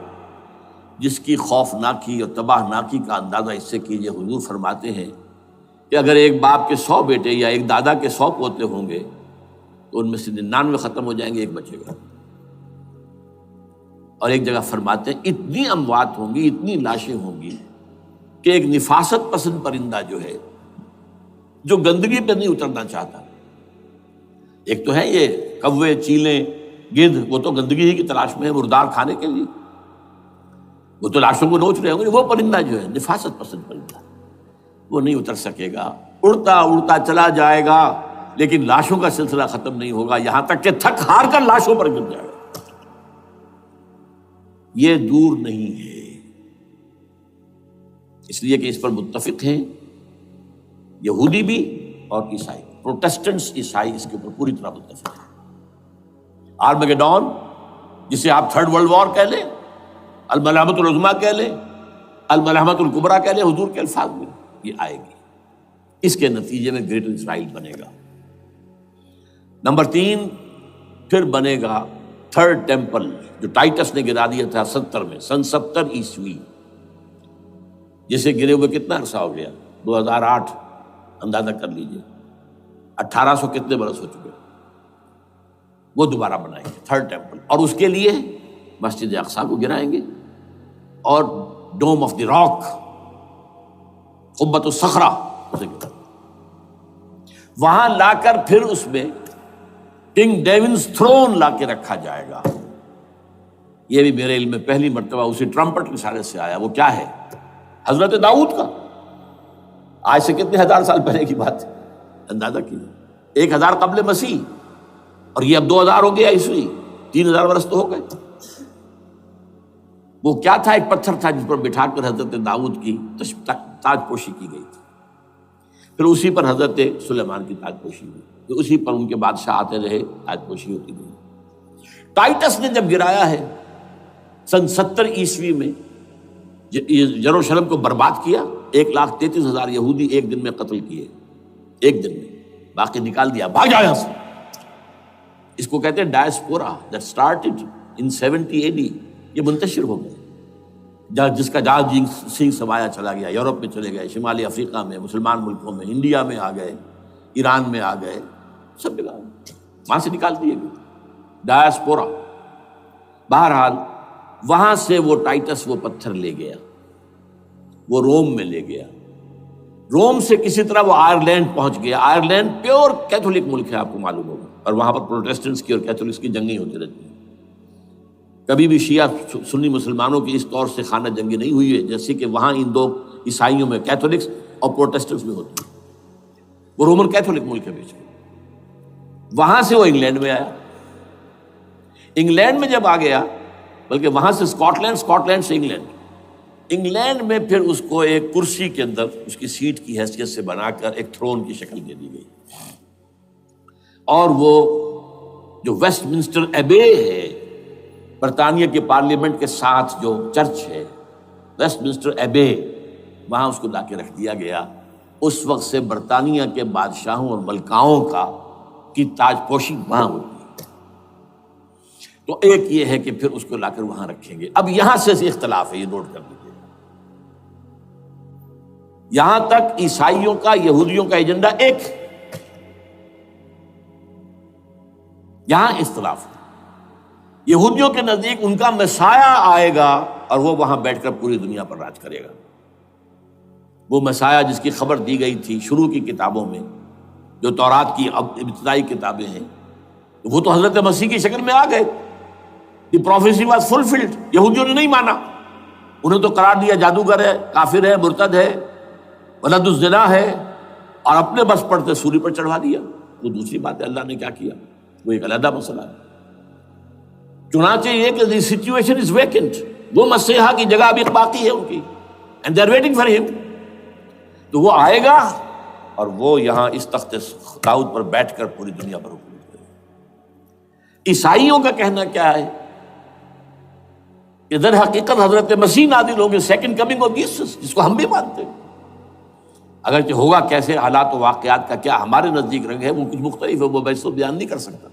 جس کی خوفناکی اور تباہ ناکی کا اندازہ اس سے کیجئے۔ حضور فرماتے ہیں کہ اگر ایک باپ کے 100 بیٹے یا ایک دادا کے 100 پوتے ہوں گے تو ان میں سے 99 ختم ہو جائیں گے، ایک بچے گا۔ اور ایک جگہ فرماتے ہیں اتنی اموات ہوں گی، اتنی لاشیں ہوں گی کہ ایک نفاست پسند پرندہ جو ہے، جو گندگی پہ نہیں اترنا چاہتا، ایک تو ہے یہ کوے، چیلیں، گدھ، وہ تو گندگی ہی کی تلاش میں ہے مردار کھانے کے لیے، وہ تو لاشوں کو نوچ رہے ہوں گے۔ وہ پرندہ جو ہے نفاست پسند پرندہ، وہ نہیں اتر سکے گا، اڑتا اڑتا چلا جائے گا، لیکن لاشوں کا سلسلہ ختم نہیں ہوگا، یہاں تک کہ تھک ہار کر لاشوں پر گر جائے گا۔ یہ دور نہیں ہے، اس لیے کہ اس پر متفق ہیں یہودی بھی اور عیسائی، پروٹسٹنٹس عیسائی اس کے اوپر پوری طرح متفق ہیں۔ آرمگیڈون، جسے آپ 3rd ورلڈ وار کہہ لیں، الملحمۃ العظمیٰ کہہ لیں، الملحمۃ الکبریٰ کہہ لیں، حضور کے الفاظ میں یہ آئے گی۔ اس کے نتیجے میں گریٹر اسرائیل بنے گا۔ نمبر 3، پھر بنے گا 3rd ٹیمپل، جو ٹائٹس نے گرا دیا تھا 70 میں، سن 70 عیسوی، جسے گرے ہوئے کتنا عرصہ ہو گیا؟ 2008، اندازہ کر لیجئے 1800 کتنے برس ہو چکے۔ وہ دوبارہ بنائیں گے 3rd ٹیمپل، اور اس کے لیے مسجد اقصیٰ کو گرائیں گے اور ڈوم آف دی راک، قبۃ الصخرہ، وہاں لا کر پھر اس میں کنگ ڈیونز تھرون لا کے رکھا جائے گا۔ یہ بھی میرے علم میں پہلی مرتبہ اسی ٹرمپٹ رسالے سے آیا۔ وہ کیا ہے؟ حضرت داؤد کا، آج سے کتنے ہزار سال پہلے کی بات ہے، اندازہ کیجیے، 1000 قبل مسیح، اور یہ اب 2000 ہو گیا عیسوی، 3000 برس تو ہو گئے۔ وہ کیا تھا؟ ایک پتھر تھا جس پر بٹھا کر حضرت داؤد کی تاج پوشی کی گئی تھی، پھر اسی پر حضرت سلیمان کی تاج پوشی ہوئی، پھر اسی پر ان کے بادشاہ آتے رہے، تاج پوشی ہوتی گئی۔ ٹائٹس نے جب گرایا ہے سن 70 عیسوی میں، یروشلم کو برباد کیا، 1,33,000 یہودی ایک دن میں قتل کیے، ایک دن میں، باقی نکال دیا، بھاگ جاؤ یہاں سے۔ اس کو کہتے ہیں diaspora, that started in 70 AD، یہ منتشر ہو گیا، جس کا جہاز سنگھ سمایا چلا گیا، یورپ میں چلے گئے، شمالی افریقہ میں، مسلمان ملکوں میں، انڈیا میں آ گئے، ایران میں آ گئے، سب جگہ وہاں سے نکال دیے گئے، ڈائسپورا۔ بہرحال وہاں سے وہ ٹائٹس وہ پتھر لے گیا، وہ روم میں لے گیا، روم سے کسی طرح وہ آئرلینڈ پہنچ گیا۔ آئرلینڈ پیور کیتھولک ملک ہے، آپ کو معلوم ہوگا، اور وہاں پر پروٹیسٹنٹس کی اور کیتھولکس کی جنگیں ہوتی رہتی ہیں۔ کبھی بھی شیعہ سنی مسلمانوں کی اس طور سے خانہ جنگی نہیں ہوئی ہے جیسے کہ وہاں ان دو عیسائیوں میں، کیتھولکس اور پروٹیسٹنٹس میں ہوتی ہے۔ وہ رومن کیتھولک ملک ہے بیچ میں۔ وہاں سے وہ انگلینڈ میں آیا، انگلینڈ میں جب آ گیا، بلکہ وہاں سے اسکاٹ لینڈ سے انگلینڈ میں پھر اس کو ایک کرسی کے اندر اس کی سیٹ کی حیثیت سے بنا کر ایک تھرون کی شکل دے دی گئی، اور وہ جو ویسٹ منسٹر ایبے ہے، برطانیہ کے پارلیمنٹ کے ساتھ جو چرچ ہے، ویسٹ منسٹر ایبے، وہاں اس کو لا کے رکھ دیا گیا۔ اس وقت سے برطانیہ کے بادشاہوں اور ملکاؤں کی تاج پوشی وہاں ہوتی ہے۔ تو ایک یہ ہے کہ پھر اس کو لا کر وہاں رکھیں گے۔ اب یہاں سے اختلاف ہے، یہ نوٹ کر لیجیے، یہاں تک عیسائیوں کا، یہودیوں کا ایجنڈا ایک، یہاں اختلاف ہے۔ یہودیوں کے نزدیک ان کا مسیح آئے گا اور وہ وہاں بیٹھ کر پوری دنیا پر راج کرے گا۔ وہ مسیح جس کی خبر دی گئی تھی شروع کی کتابوں میں، جو تورات کی ابتدائی کتابیں ہیں، وہ تو حضرت مسیح کی شکل میں آ گئے۔ دی پروفیسی واز فلفلڈ۔ یہودیوں نے نہیں مانا، انہیں تو قرار دیا جادوگر ہے، کافر ہے، مرتد ہے، ولد الزنا ہے، اور اپنے بس پڑتے سوری پر چڑھوا دیا۔ وہ دوسری بات ہے، اللہ نے کیا کیا، وہ ایک علیحدہ مسئلہ ہے۔ چنانچہ یہ کہ دی سچویشن از ویکنٹ، وہ مسیحا کی جگہ ابھی باقی ہے ان کی، and they are waiting for ہم۔ تو وہ آئے گا اور وہ یہاں اس تخت داؤد پر بیٹھ کر پوری دنیا پر حکومت کرے گا۔ عیسائیوں کا کہنا کیا ہے کہ در حقیقت حضرت مسیح نازل ہوں گے، سیکنڈ کمنگ آف جیسس، جس کو ہم بھی مانتے ہیں، اگرچہ ہوگا کیسے، حالات و واقعات کا کیا ہمارے نزدیک رنگ ہے وہ کچھ مختلف ہے، وہ میں اس کو بیان نہیں کر سکتا۔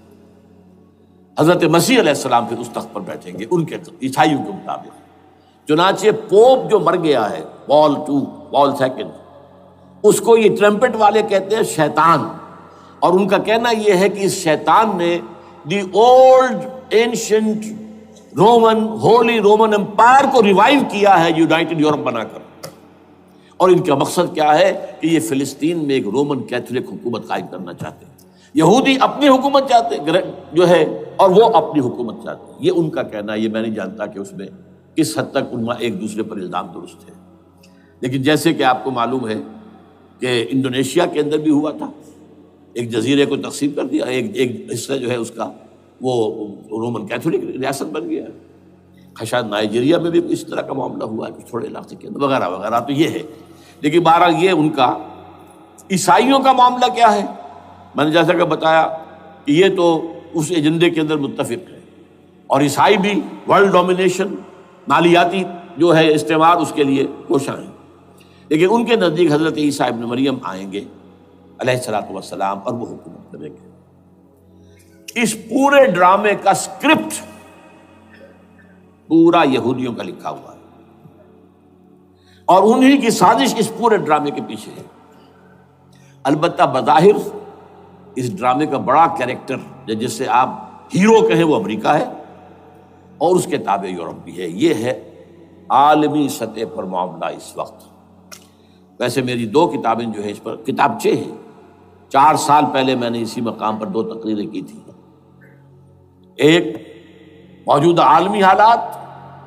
حضرت مسیح علیہ السلام پھر اس تخت پر بیٹھیں گے ان کے عیسائیوں کے مطابق۔ چنانچہ پوپ جو مر گیا ہے، پال سیکنڈ، اس کو یہ ٹرمپٹ والے کہتے ہیں شیطان، اور ان کا کہنا یہ ہے کہ اس شیطان نے the old ancient holy Roman empire کو ریوائیو کیا ہے، یونائٹڈ یورپ بنا کر۔ اور ان کا مقصد کیا ہے کہ یہ فلسطین میں ایک رومن کیتھولک حکومت قائم کرنا چاہتے ہیں۔ یہودی اپنی حکومت چاہتے جو ہے، اور وہ اپنی حکومت چاہتے ہیں، یہ ان کا کہنا ہے۔ یہ میں نہیں جانتا کہ اس میں کس حد تک ان ایک دوسرے پر الزام درست ہے، لیکن جیسے کہ آپ کو معلوم ہے کہ انڈونیشیا کے اندر بھی ہوا تھا، ایک جزیرے کو تقسیم کر دیا، ایک حصہ جو ہے اس کا وہ رومن کیتھولک ریاست بن گیا ہے۔ شاید نائجیریا میں بھی اس طرح کا معاملہ ہوا ہے کچھ تھوڑے علاقے کے اندر، وغیرہ وغیرہ۔ تو یہ ہے، لیکن بہرحال یہ ان کا۔ عیسائیوں کا معاملہ کیا ہے؟ میں نے جیسا کہ بتایا کہ یہ تو اس ایجنڈے کے اندر متفق ہے، اور عیسائی بھی ورلڈ ڈومینیشن، مالیاتی جو ہے استعمار، اس کے لیے کوشاں ہیں۔ لیکن ان کے نزدیک حضرت عیسیٰ ابن مریم آئیں گے علیہ الصلوۃ والسلام، اور وہ حکومت کریں گے۔ اس پورے ڈرامے کا اسکرپٹ پورا یہودیوں کا لکھا ہوا ہے، اور انہی کی سازش اس پورے ڈرامے کے پیچھے ہے۔ البتہ بظاہر اس ڈرامے کا بڑا کیریکٹر جس سے آپ ہیرو کہیں وہ امریکہ ہے، اور اس کے تابع یورپ بھی ہے. یہ ہے عالمی سطح پر معاملہ اس وقت. ویسے میری 2 کتابیں جو ہے اس پر کتابچے ہیں. 4 سال پہلے میں نے اسی مقام پر 2 تقریریں کی تھی. ایک موجودہ عالمی حالات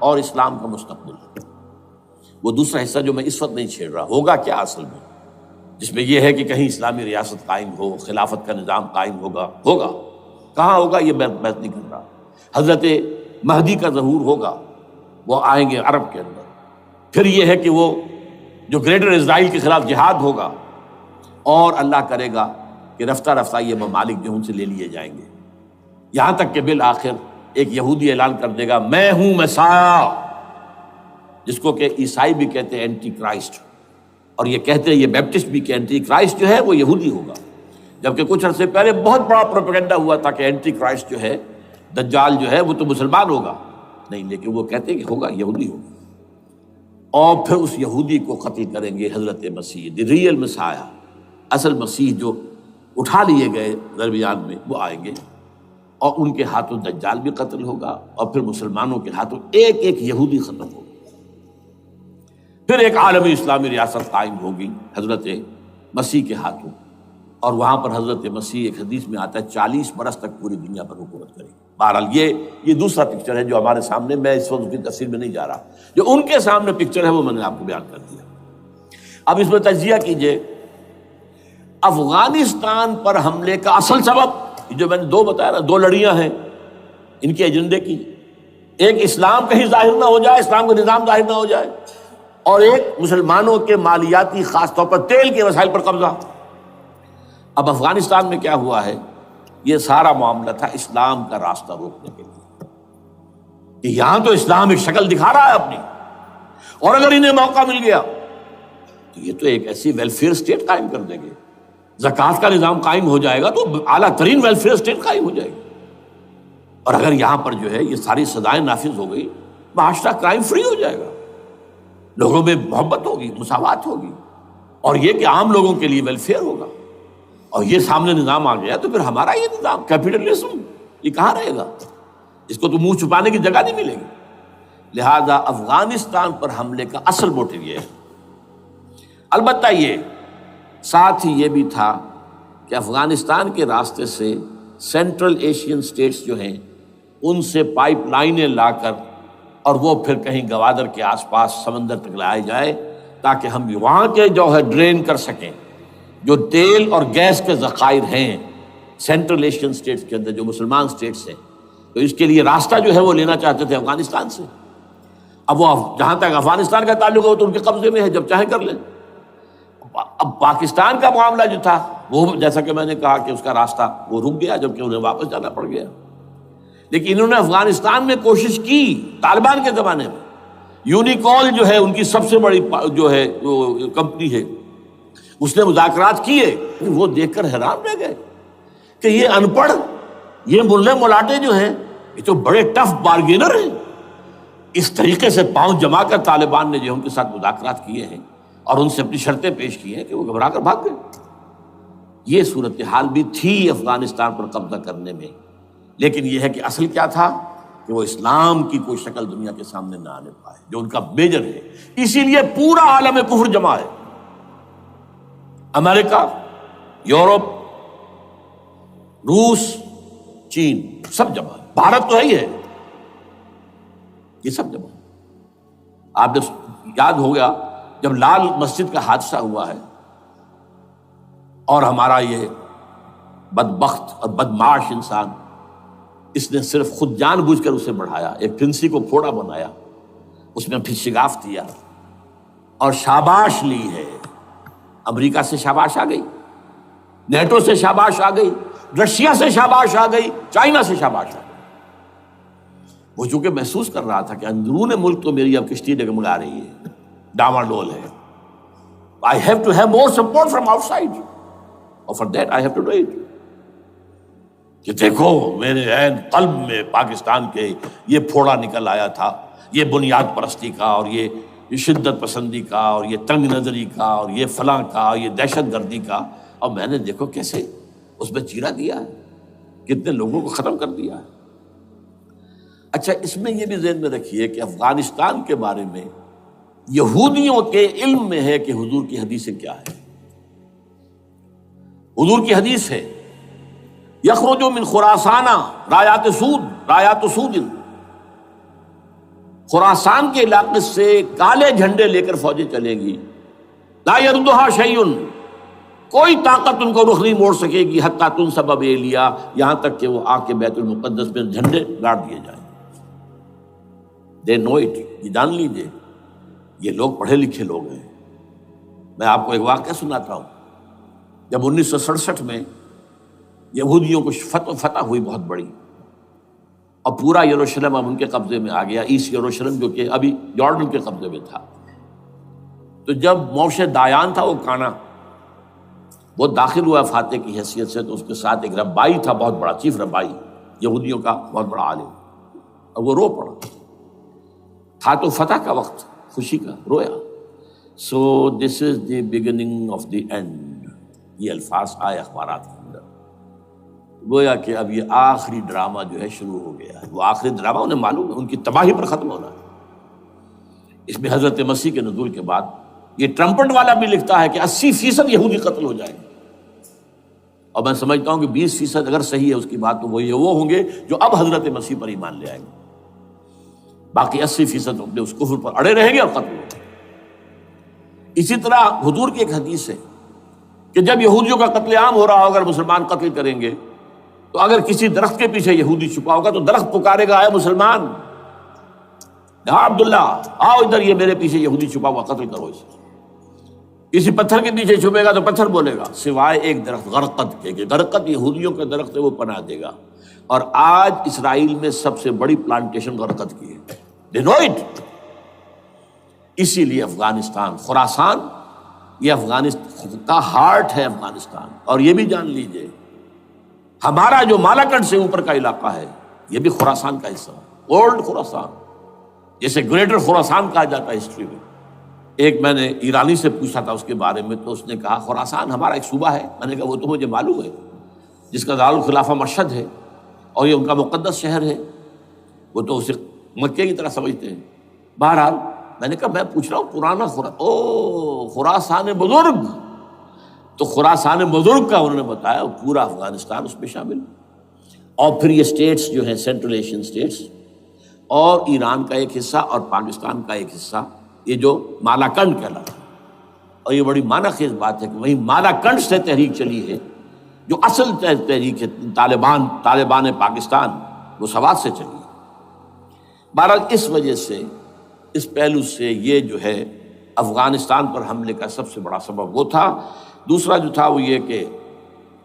اور اسلام کا مستقبل. وہ دوسرا حصہ جو میں اس وقت نہیں چھیڑ رہا، ہوگا کیا اصل میں، جس میں یہ ہے کہ کہیں اسلامی ریاست قائم ہو، خلافت کا نظام قائم ہوگا کہاں ہوگا یہ میں بحث نہیں کر رہا. حضرت مہدی کا ظہور ہوگا، وہ آئیں گے عرب کے اندر. پھر یہ ہے کہ وہ جو گریٹر اسرائیل کے خلاف جہاد ہوگا، اور اللہ کرے گا کہ رفتہ رفتہ یہ ممالک جو ان سے لے لیے جائیں گے، یہاں تک کہ بالآخر ایک یہودی اعلان کر دے گا میں ہوں مسیح، جس کو کہ عیسائی بھی کہتے ہیں اینٹی کرائسٹ، اور یہ کہتے ہیں یہ بیپٹسٹ بھی کہ اینٹی کرائسٹ جو ہے وہ یہودی ہوگا. جبکہ کچھ عرصے پہلے بہت بڑا پروپیگنڈا ہوا تھا کہ اینٹی کرائسٹ جو ہے، دجال جو ہے، وہ تو مسلمان ہوگا. نہیں، لیکن وہ کہتے ہیں کہ ہوگا، یہودی ہوگا. اور پھر اس یہودی کو قتل کریں گے حضرت مسیح، دی ریئل مسیح، اصل مسیح جو اٹھا لیے گئے درمیان میں، وہ آئیں گے اور ان کے ہاتھوں دجال بھی قتل ہوگا، اور پھر مسلمانوں کے ہاتھوں ایک ایک یہودی ختم ہوگا. پھر ایک عالمی اسلامی ریاست قائم ہوگی حضرت مسیح کے ہاتھوں، اور وہاں پر حضرت مسیح، ایک حدیث میں آتا ہے، 40 برس تک پوری دنیا پر حکومت کرے گی. بہرحال یہ دوسرا پکچر ہے جو ہمارے سامنے، میں اس وقت کی تفصیل میں نہیں جا رہا. جو ان کے سامنے پکچر ہے وہ میں نے آپ کو بیان کر دیا. اب اس میں تجزیہ کیجئے افغانستان پر حملے کا اصل سبب، جو میں نے 2 بتایا نا، 2 لڑیاں ہیں ان کے ایجنڈے کی. ایک اسلام کہیں ظاہر نہ ہو جائے، اسلام کا نظام ظاہر نہ ہو جائے، اور ایک مسلمانوں کے مالیاتی، خاص طور پر تیل کے وسائل پر قبضہ. اب افغانستان میں کیا ہوا ہے، یہ سارا معاملہ تھا اسلام کا راستہ روکنے کے لیے، کہ یہاں تو اسلام ایک شکل دکھا رہا ہے اپنی، اور اگر انہیں موقع مل گیا تو یہ تو ایک ایسی ویلفیئر اسٹیٹ قائم کر دیں گے. زکوٰۃ کا نظام قائم ہو جائے گا تو اعلیٰ ترین ویلفیئر اسٹیٹ قائم ہو جائے گی. اور اگر یہاں پر جو ہے یہ ساری سزائیں نافذ ہو گئی، معاشرہ کرائم فری ہو جائے گا، لوگوں میں محبت ہوگی، مساوات ہوگی، اور یہ کہ عام لوگوں کے لیے ویلفیئر ہوگا. اور یہ سامنے نظام آ گیا تو پھر ہمارا یہ نظام کیپٹلزم یہ کہاں رہے گا، اس کو تو منہ چھپانے کی جگہ نہیں ملے گی. لہذا افغانستان پر حملے کا اصل موٹیو یہ ہے. البتہ یہ ساتھ ہی یہ بھی تھا کہ افغانستان کے راستے سے سینٹرل ایشین سٹیٹس جو ہیں ان سے پائپ لائنیں لا کر، اور وہ پھر کہیں گوادر کے آس پاس سمندر تک لائے جائے، تاکہ ہم وہاں کے جو ہے ڈرین کر سکیں جو تیل اور گیس کے ذخائر ہیں سینٹرل ایشین سٹیٹس کے اندر، جو مسلمان سٹیٹس ہیں. تو اس کے لیے راستہ جو ہے وہ لینا چاہتے تھے افغانستان سے. اب وہ جہاں تک افغانستان کا تعلق ہے تو ان کے قبضے میں ہے، جب چاہیں کر لیں. اب پاکستان کا معاملہ جو تھا وہ جیسا کہ میں نے کہا کہ اس کا راستہ وہ رک گیا، جبکہ انہیں واپس جانا پڑ گیا. لیکن انہوں نے افغانستان میں کوشش کی. طالبان کے زمانے میں یونیکول جو ہے ان کی سب سے بڑی جو ہے کمپنی ہے، اس نے مذاکرات کیے. وہ دیکھ کر حیران رہ گئے کہ یہ ان پڑھ، یہ ملے ملاٹے جو ہیں یہ تو بڑے ٹف بارگینر ہیں. اس طریقے سے پاؤں جما کر طالبان نے جو ان کے ساتھ مذاکرات کیے ہیں اور ان سے اپنی شرطیں پیش کی ہیں کہ وہ گھبرا کر بھاگ گئے. یہ صورتحال بھی تھی افغانستان پر قبضہ کرنے میں. لیکن یہ ہے کہ اصل کیا تھا کہ وہ اسلام کی کوئی شکل دنیا کے سامنے نہ آنے پائے، جو ان کا میجر ہے. اسی لیے پورا عالم کفر جمع ہے، امریکہ، یورپ، روس، چین، سب جمع ہے. بھارت تو ہے ہی ہے، یہ سب جمع ہے. آپ نے یاد ہو گیا جب لال مسجد کا حادثہ ہوا ہے اور ہمارا یہ بدبخت اور بدمعاش انسان، اس نے صرف خود جان بوجھ کر اسے بڑھایا، ایک پھنسی کو پھوڑا بنایا، اس میں پھر شگاف دیا اور شاباش لی ہے. امریکہ سے شاباش آ گئی، نیٹو سے شاباش آ گئی، رشیا سے شاباش آ گئی، چائنا سے شاباش آ گئی. وہ چونکہ محسوس کر رہا تھا کہ اندرون ملک تو میری اب کشتی ڈگمگا رہی ہے، ڈاواڈول ہے. I have to have more support from outside. اور for that I have to do it. کہ دیکھو میرے عین قلب میں پاکستان کے یہ پھوڑا نکل آیا تھا، یہ بنیاد پرستی کا اور یہ شدت پسندی کا اور یہ تنگ نظری کا اور یہ فلاں کا، یہ دہشت گردی کا، اور میں نے دیکھو کیسے اس میں چیرا دیا ہے، کتنے لوگوں کو ختم کر دیا ہے. اچھا، اس میں یہ بھی ذہن میں رکھیے کہ افغانستان کے بارے میں یہودیوں کے علم میں ہے کہ حضور کی حدیثیں کیا ہے. حضور کی حدیث ہے یخرج من خراسان رایات سود، خراسان کے علاقے سے کالے جھنڈے لے کر فوجیں چلیں گی. لا یردھا شیء، کوئی طاقت ان کو رخ نہیں موڑ سکے گی. حتیٰ تنصب بیلیا، یہاں تک کہ وہ آ کے بیت المقدس میں جھنڈے گاڑ دیے جائیں. دے نو اٹ، یہ جان لیجیے یہ لوگ پڑھے لکھے لوگ ہیں. میں آپ کو ایک واقعہ سناتا ہوں. جب 1967 میں یہودیوں کو فتح ہوئی بہت بڑی، اور پورا یروشلم اب ان کے قبضے میں آ گیا، ایسٹ یروشلم جو کہ ابھی جارڈن کے قبضے میں تھا. تو جب موشے دایان تھا وہ کانا، وہ داخل ہوا فاتح کی حیثیت سے، تو اس کے ساتھ ایک ربائی تھا بہت بڑا، چیف ربائی یہودیوں کا بہت بڑا عالم، اور وہ رو پڑا. تھا تو فتح کا وقت، خوشی کا، رویا. So this is the beginning of the end, یہ الفاظ آئے اخبارات کے اندر. گویا کہ اب یہ آخری ڈرامہ جو ہے شروع ہو گیا ہے. وہ آخری ڈرامہ انہیں معلوم ہے ان کی تباہی پر ختم ہونا ہے. اس میں حضرت مسیح کے نزول کے بعد یہ ٹرمپٹ والا بھی لکھتا ہے کہ 80% یہودی قتل ہو جائیں گے. اور میں سمجھتا ہوں کہ 20% اگر صحیح ہے اس کی بات، تو وہ ہوں گے جو اب حضرت مسیح پر ایمان لے آئیں گے. باقی 80% اپنے اس کفر پر اڑے رہیں گے اور قتل ہوں گے. اسی طرح حضور کی ایک حدیث ہے کہ جب یہودیوں کا قتل عام ہو رہا ہوگا، اگر مسلمان قتل کریں گے، تو اگر کسی درخت کے پیچھے یہودی چھپا ہوگا تو درخت پکارے گا، اے مسلمان، ہاں عبداللہ آؤ ادھر، یہ میرے پیچھے یہودی چھپا ہوا، قتل کرو اسے. کسی پتھر کے پیچھے چھپے گا تو پتھر بولے گا، سوائے ایک درخت غرقد کے، کہ غرقد یہودیوں کا درخت ہے، وہ پناہ دے گا. اور آج اسرائیل میں سب سے بڑی پلانٹیشن غرقد کی ہے. They know it. اسی لیے افغانستان، خراسان، یہ افغانستان کا ہارٹ ہے افغانستان. اور یہ بھی جان لیجئے ہمارا جو مالاکنڈ سے اوپر کا علاقہ ہے یہ بھی خراسان کا حصہ ہے، اولڈ خراسان، جیسے گریٹر خراسان کہا جاتا ہے ہسٹری میں. ایک میں نے ایرانی سے پوچھا تھا اس کے بارے میں، تو اس نے کہا خراسان ہمارا ایک صوبہ ہے. میں نے کہا وہ تو مجھے معلوم ہے، جس کا دارالخلافہ مشہد ہے اور یہ ان کا مقدس شہر ہے، وہ تو اسے مکے کی طرح سمجھتے ہیں. بہرحال میں نے کہا میں پوچھ رہا ہوں پرانا خراسان بزرگ. تو خراسان بزرگ کا انہوں نے بتایا پورا افغانستان اس میں شامل. اور پھر یہ اسٹیٹس جو ہیں سینٹرل ایشین اسٹیٹس، اور ایران کا ایک حصہ اور پاکستان کا ایک حصہ، یہ جو مالاکنڈ کہلاتا ہے. اور یہ بڑی معنی خیز بات ہے کہ وہی مالاکنڈ سے تحریک چلی ہے جو اصل تحریک ہے طالبان پاکستان، وہ سوات سے چلی ہے. بہرحال اس وجہ سے، اس پہلو سے یہ جو ہے افغانستان پر حملے کا سب سے بڑا سبب وہ تھا. دوسرا جو تھا وہ یہ کہ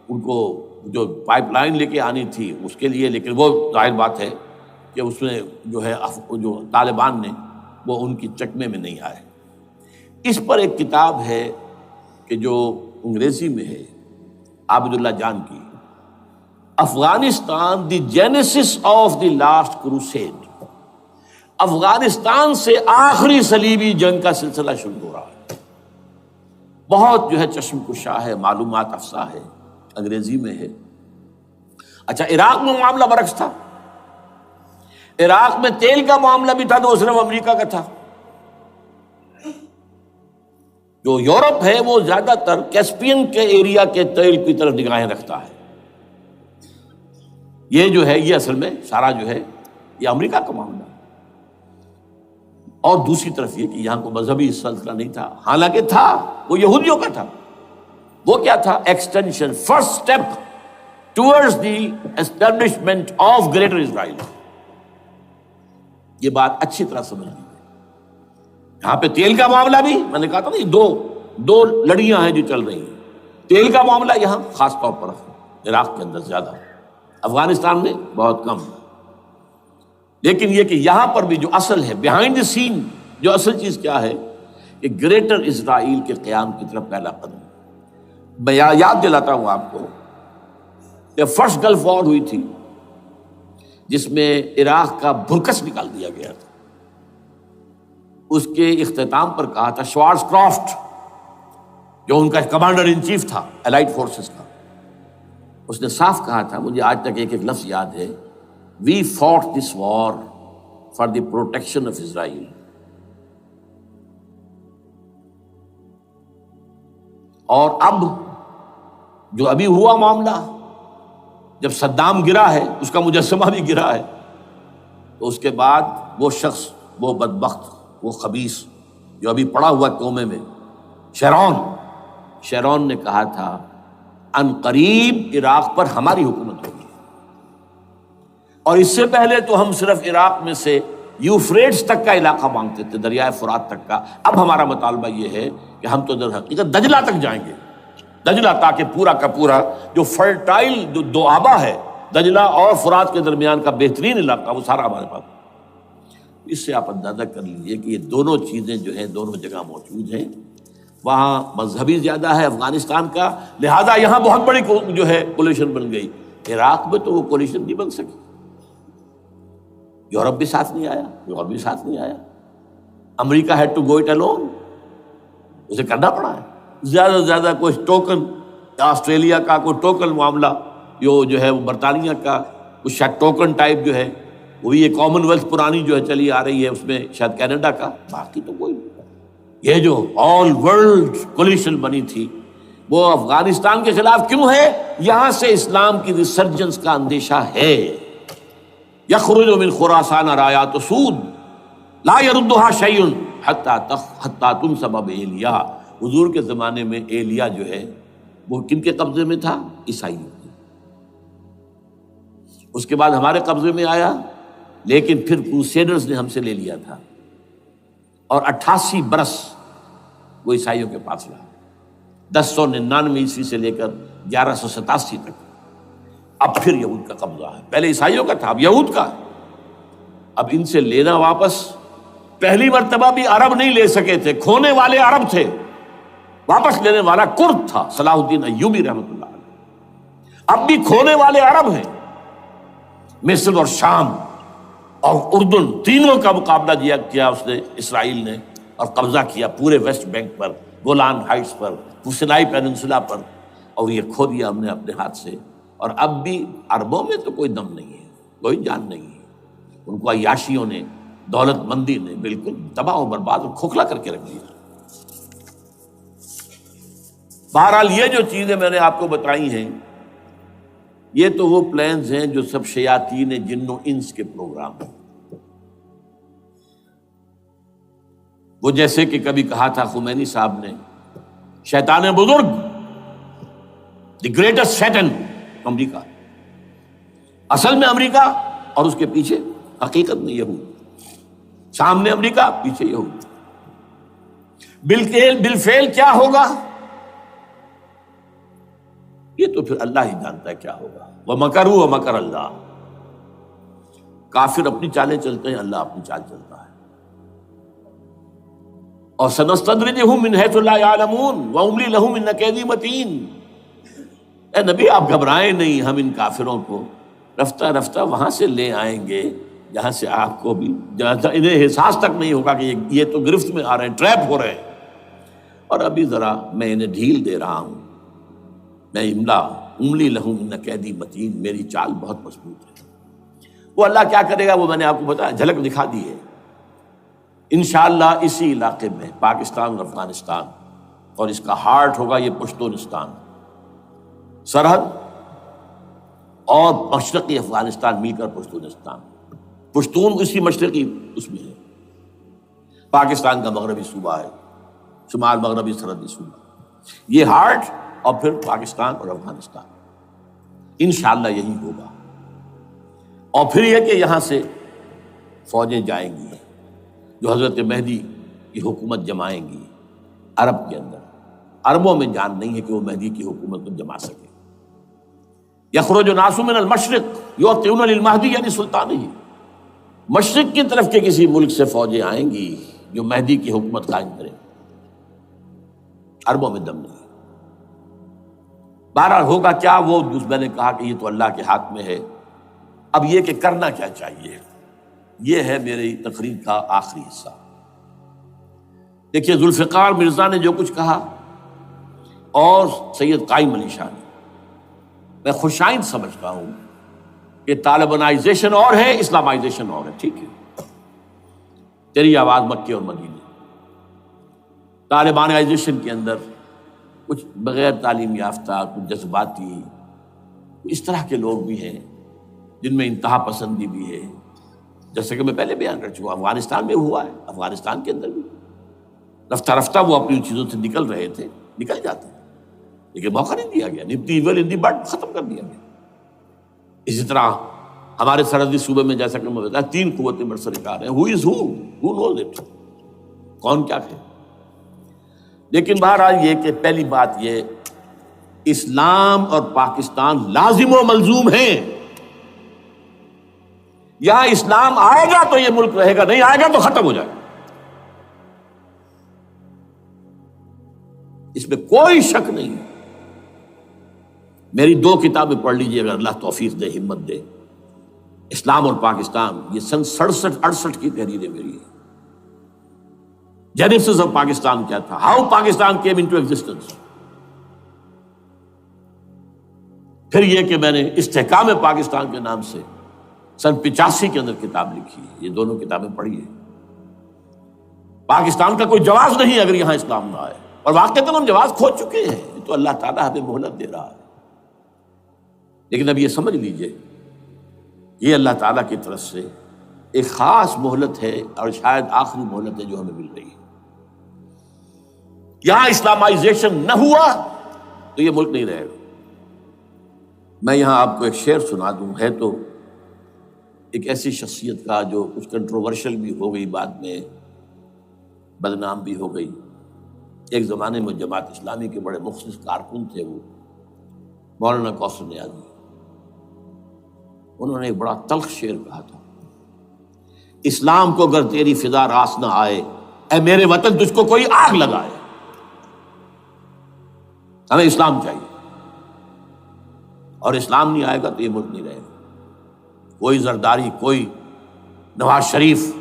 ان کو جو پائپ لائن لے کے آنی تھی اس کے لیے، لیکن وہ ظاہر بات ہے کہ اس میں جو ہے جو طالبان نے وہ ان کی چکمے میں نہیں آئے. اس پر ایک کتاب ہے کہ جو انگریزی میں ہے عابد اللہ جان کی، Afghanistan the genesis of the last crusade. Afghanistan سے آخری صلیبی جنگ کا سلسلہ شروع ہو رہا ہے. بہت جو ہے چشم کشا ہے، معلومات افزا ہے، انگریزی میں ہے. اچھا، عراق میں معاملہ برعکس تھا. عراق میں تیل کا معاملہ بھی تھا تو صرف امریکہ کا تھا. جو یورپ ہے وہ زیادہ تر کیسپین کے ایریا کے تیل کی طرف نگاہیں رکھتا ہے. یہ جو ہے یہ اصل میں سارا جو ہے یہ امریکہ کا معاملہ ہے. اور دوسری طرف یہ کہ یہاں کو مذہبی سلسلہ نہیں تھا، حالانکہ تھا، وہ یہودیوں کا تھا. وہ کیا تھا؟ Extension, first step towards the establishment of Greater Israel. یہ بات اچھی طرح سمجھ لیجیے. یہاں پہ تیل کا معاملہ بھی میں نے کہا تھا نا، دو لڑیاں ہیں جو چل رہی ہیں. تیل کا معاملہ یہاں خاص طور پر عراق کے اندر زیادہ، افغانستان میں بہت کم. لیکن یہ کہ یہاں پر بھی جو اصل ہے بیہائنڈ دی سین، جو اصل چیز کیا ہے کہ گریٹر اسرائیل کے قیام کی طرف پہلا قدم. میں یاد دلاتا ہوں آپ کو کہ فرسٹ گلف وار ہوئی تھی جس میں عراق کا بھرکس نکال دیا گیا تھا. اس کے اختتام پر کہا تھا شوارز کرافٹ، جو ان کا کمانڈر ان چیف تھا الائٹ فورسز کا، اس نے صاف کہا تھا، مجھے آج تک ایک ایک لفظ یاد ہے، we fought this war for the protection of Israel. اور اب جو ابھی ہوا معاملہ، جب صدام گرا ہے، اس کا مجسمہ بھی گرا ہے، تو اس کے بعد وہ شخص، وہ بدبخت، وہ خبیث جو ابھی پڑا ہوا کومے میں، شیرون نے کہا تھا ان قریب عراق پر ہماری حکومت ہوگی، اور اس سے پہلے تو ہم صرف عراق میں سے یوفریٹس تک کا علاقہ مانگتے تھے، دریائے فرات تک کا، اب ہمارا مطالبہ یہ ہے کہ ہم تو در حقیقت دجلہ تک جائیں گے، دجلہ، تاکہ پورا کا پورا جو فرٹائل جو دو آبا ہے دجلہ اور فرات کے درمیان کا بہترین علاقہ، وہ سارا ہمارے پاس۔ اس سے آپ اندازہ کر لیجئے کہ یہ دونوں چیزیں جو ہیں دونوں جگہ موجود ہیں۔ وہاں مذہبی زیادہ ہے افغانستان کا، لہذا یہاں بہت بڑی جو ہے کولیشن بن گئی۔ عراق میں تو وہ کولیشن نہیں بن سکی، یورپ بھی ساتھ نہیں آیا، یورپ بھی ساتھ نہیں آیا، امریکہ had to go it alone, اسے کرنا پڑا ہے۔ زیادہ سے زیادہ کوئی ٹوکن، آسٹریلیا کا کوئی ٹوکن معاملہ جو ہے وہ برطانیہ کا کچھ شاید ٹوکن ٹائپ جو ہے، وہی یہ کامن ویلتھ پرانی جو ہے چلی آ رہی ہے، اس میں شاید کینیڈا کا، باقی تو کوئی نہیں۔ یہ جو آل ورلڈ کولیشن بنی تھی وہ افغانستان کے خلاف کیوں ہے؟ یہاں سے اسلام کی ریسرجنس کا اندیشہ ہے۔ یخرج من خراسان رایات سود لا یردها شیء حتی تنصب بایلیا۔ حضور کے زمانے میں ایلیا جو ہے وہ کن کے قبضے میں تھا؟ عیسائیوں کے۔ اس کے بعد ہمارے قبضے میں آیا، لیکن پھر کروسیڈرز نے ہم سے لے لیا تھا، اور 88 برس وہ عیسائیوں کے پاس رہا، 1099 عیسوی سے لے کر 1187 تک۔ اب پھر یہود کا قبضہ ہے، پہلے عیسائیوں کا تھا، اب یہود کا۔ اب ان سے لینا واپس، پہلی مرتبہ بھی عرب نہیں لے سکے تھے، کھونے والے عرب تھے، واپس لینے والا کرد تھا، صلاح الدین ایوبی رحمۃ اللہ علیہ۔ اب بھی کھونے والے عرب ہیں، مصر اور شام اور اردن، تینوں کا مقابلہ کیا اس نے، اسرائیل نے، اور قبضہ کیا پورے ویسٹ بینک پر، گولان ہائٹس پر، سینائی پیننسولا پر، اور یہ کھو دیا ہم نے اپنے ہاتھ سے۔ اور اب بھی عربوں میں تو کوئی دم نہیں ہے، کوئی جان نہیں ہے، ان کو عیاشیوں نے، دولت مندی نے بالکل تباہ و برباد اور کھوکھلا کر کے رکھ دیا۔ بہرحال یہ جو چیزیں میں نے آپ کو بتائی ہیں، یہ تو وہ پلانز ہیں جو سب شیاطین جن و انس کے پروگرام ہیں۔ وہ جیسے کہ کبھی کہا تھا خمینی صاحب نے، شیطان بزرگ، دی گریٹسٹ سیٹن، امریکہ، اصل میں امریکہ، اور اس کے پیچھے حقیقت میں یہود، سامنے امریکہ، پیچھے یہود۔ بالفعل کیا ہوگا یہ تو پھر اللہ ہی جانتا ہے کیا ہوگا۔ وَمَكَرُوا وَمَكَرَ اللَّهُ، کافر اپنی چالیں چلتے ہیں، اللہ اپنی چال چلتا ہے۔ اور سَنَسْتَدْرِجُهُم مِّنْ حَيْثُ لَا يَعْلَمُونَ وَأُمْلِي لَهُمْ إِنَّ كَيْدِي مَتِينٌ۔ اے نبی آپ گھبرائیں نہیں، ہم ان کافروں کو رفتہ رفتہ وہاں سے لے آئیں گے جہاں سے آپ کو بھی، جہاں انہیں احساس تک نہیں ہوگا کہ یہ تو گرفت میں آ رہے ہیں، ٹریپ ہو رہے ہیں، اور ابھی ذرا میں انہیں ڈھیل دے رہا ہوں۔ میں املی لہم ان کیدی متین، میری چال بہت مضبوط ہے۔ وہ اللہ کیا کرے گا وہ میں نے آپ کو بتایا، جھلک دکھا دی ہے۔ انشاءاللہ اسی علاقے میں پاکستان اور افغانستان، اور اس کا ہارٹ ہوگا یہ پشتونستان، سرحد اور مشرقی افغانستان مل کر پشتونستان، پشتون اسی مشرقی اس میں ہے، پاکستان کا مغربی صوبہ ہے، شمال مغربی سرحدی صوبہ، یہ ہارٹ، اور پھر پاکستان اور افغانستان، انشاءاللہ یہی ہوگا۔ اور پھر یہ کہ یہاں سے فوجیں جائیں گی جو حضرت مہدی کی حکومت جمائیں گی عرب کے اندر۔ عربوں میں جان نہیں ہے کہ وہ مہدی کی حکومت کو جما سکے۔ یخرج ناس من المشرق یؤتون للمہدی یعنی سلطان ہی، مشرق کی طرف کے کسی ملک سے فوجیں آئیں گی جو مہدی کی حکومت قائم کریں، عربوں میں دم نہیں۔ بہرحال ہوگا کیا وہ میں نے کہا کہ یہ تو اللہ کے ہاتھ میں ہے۔ اب یہ کہ کرنا کیا چاہیے، یہ ہے میری تقریر کا آخری حصہ۔ دیکھیے ذوالفقار مرزا نے جو کچھ کہا اور سید قائم علی شاہ نے، میں خوشائند سمجھتا ہوں کہ طالبانائزیشن اور ہے، اسلامائزیشن اور ہے، ٹھیک ہے، تیری آواز مکے اور مدینے. طالبانائزیشن کے اندر کچھ بغیر تعلیم یافتہ، کچھ جذباتی، اس طرح کے لوگ بھی ہیں جن میں انتہا پسندی بھی ہے، جیسے کہ میں پہلے بیان کر چکا. افغانستان میں ہوا ہے، افغانستان کے اندر بھی رفتہ رفتہ وہ اپنی چیزوں سے نکل رہے تھے، نکل جاتے ہیں، لیکن موقع نہیں دیا گیا. Nip the evil in the bud ختم کر دیا گیا. اسی طرح ہمارے سرحدی صوبے میں جیسا کہ میں بتایا 3 قوتیں برسرکار ہیں. ہو از ہو نوز اٹ، کون کیا ہے. لیکن بہرحال یہ کہ پہلی بات یہ، اسلام اور پاکستان لازم و ملزوم ہیں. یہاں اسلام آئے گا تو یہ ملک رہے گا، نہیں آئے گا تو ختم ہو جائے گا. اس میں کوئی شک نہیں. میری 2 کتابیں پڑھ لیجیے اگر اللہ توفیق دے، ہمت دے. اسلام اور پاکستان، یہ سن 67-68 کی تحریر ہے میری. جینیسس آف پاکستان کیا تھا، how Pakistan came into existence. پھر یہ کہ میں نے استحکام پاکستان کے نام سے سن 85 کے اندر کتاب لکھی ہے. یہ دونوں کتابیں پڑھی ہیں. پاکستان کا کوئی جواز نہیں اگر یہاں اسلام نہ آئے، اور واقعتاً ہم جواز کھو چکے ہیں. یہ تو اللہ تعالیٰ ہمیں مہلت دے رہا ہے. لیکن اب یہ سمجھ لیجئے، یہ اللہ تعالیٰ کی طرف سے ایک خاص مہلت ہے، اور شاید آخری مہلت ہے جو ہمیں مل رہی ہے. یہاں اسلامائزیشن نہ ہوا تو یہ ملک نہیں رہے گا. میں یہاں آپ کو ایک شعر سنا دوں. ہے تو ایک ایسی شخصیت کا جو کچھ کنٹروورشل بھی ہو گئی، بعد میں بدنام بھی ہو گئی. ایک زمانے میں جماعت اسلامی کے بڑے مخلص کارکن تھے وہ، مولانا کوثر نیازی. انہوں نے ایک بڑا تلخ شعر کہا تھا، اسلام کو اگر تیری فضا راس نہ آئے، اے میرے وطن تجھ کو کوئی آگ لگائے. ہمیں اسلام چاہیے، اور اسلام نہیں آئے گا تو یہ ملک نہیں رہے گا. کوئی زرداری، کوئی نواز شریف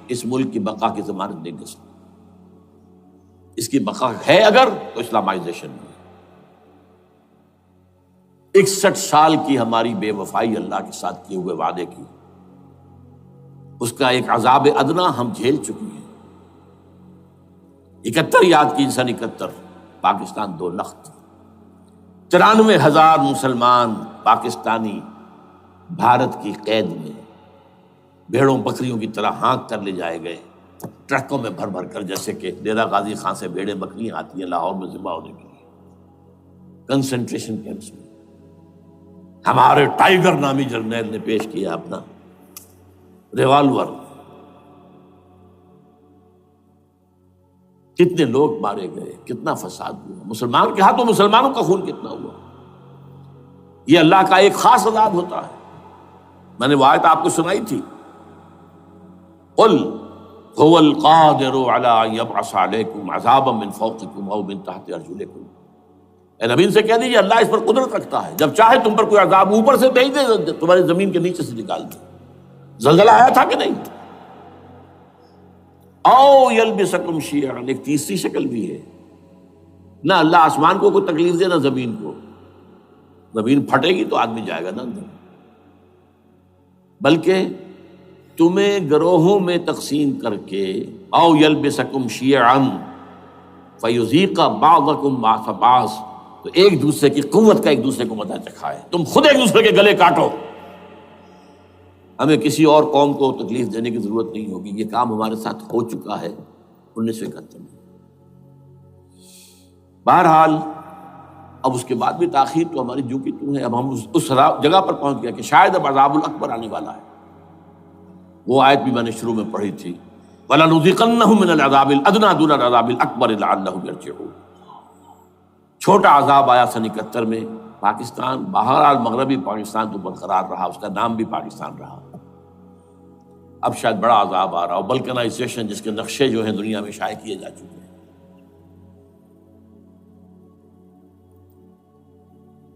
اس ملک کی بقا کی ضمانت نہیں دے سکتا. اس کی بقا ہے اگر تو اسلامائزیشن میں. 61 سال کی ہماری بے وفائی اللہ کے ساتھ کیے ہوئے وعدے کی، اس کا ایک عذاب ادنا ہم جھیل چکے ہیں. 71 یاد کی سن 71 پاکستان 2 لخت، 93,000 مسلمان پاکستانی بھارت کی قید میں بھیڑوں بکریوں کی طرح ہانک کر لے جائے گئے، ٹرکوں میں بھر بھر کر، جیسے کہ ڈیرہ غازی خان سے بھیڑیں بکریاں آتی ہیں لاہور میں ذبح ہونے کے لیے. کنسنٹریشن کیمپس میں ہمارے ٹائیگر نامی جرنیل نے پیش کیا اپنا ریوالور. کتنے لوگ مارے گئے، کتنا فساد ہوا. مسلمان کے ہاتھوں مسلمانوں کا خون کتنا ہوا. یہ اللہ کا ایک خاص عذاب ہوتا ہے. میں نے وہ آیت آپ کو سنائی تھی، قل هو القادر على ان يبعث عليكم عذابا من فوقكم او من تحت ارجلكم. اے نبی سے کہہ دیجیے اللہ اس پر قدرت رکھتا ہے، جب چاہے تم پر کوئی عذاب اوپر سے بھیج دے، تمہاری زمین کے نیچے سے نکال دے. زلزلہ آیا تھا کہ نہیں؟ او یلبسکم شیعا، ایک تیسری شکل بھی ہے. نہ اللہ آسمان کو کوئی تکلیف دے، نہ زمین کو. زمین پھٹے گی تو آدمی جائے گا نا اندر، بلکہ تمہیں گروہوں میں تقسیم کر کے او یلبسکم شیعا فیذیق بعضکم بعض بعض، تو ایک دوسرے کی قوت کا ایک دوسرے کو مزہ چکھائے. تم خود ایک دوسرے کے گلے کاٹو. ہمیں کسی اور قوم کو تکلیف دینے کی ضرورت نہیں ہوگی. یہ کام ہمارے ساتھ ہو چکا ہے 1971 میں. بہرحال اب اس کے بعد بھی تاخیر تو ہماری جو کی تو ہے. اب ہم اس جگہ پر پہنچ گیا کہ شاید اب عذاب الاکبر آنے والا ہے. وہ آیت بھی میں نے شروع میں پڑھی تھی، وَلَنُذِيقَنَّهُم مِّنَ الْعَذَابِ الْأَدْنَىٰ دُونَ الْعَذَابِ الْأَكْبَرِ لَعَلَّهُمْ يَرْجِعُونَ. چھوٹا عذاب آیا سن 71 میں پاکستان. بہرحال مغربی پاکستان تو برقرار رہا، اس کا نام بھی پاکستان رہا. اب شاید بڑا عذاب آ رہا ہو، بلکنائزیشن جس کے نقشے جو ہیں دنیا میں شائع کیے جا چکے ہیں.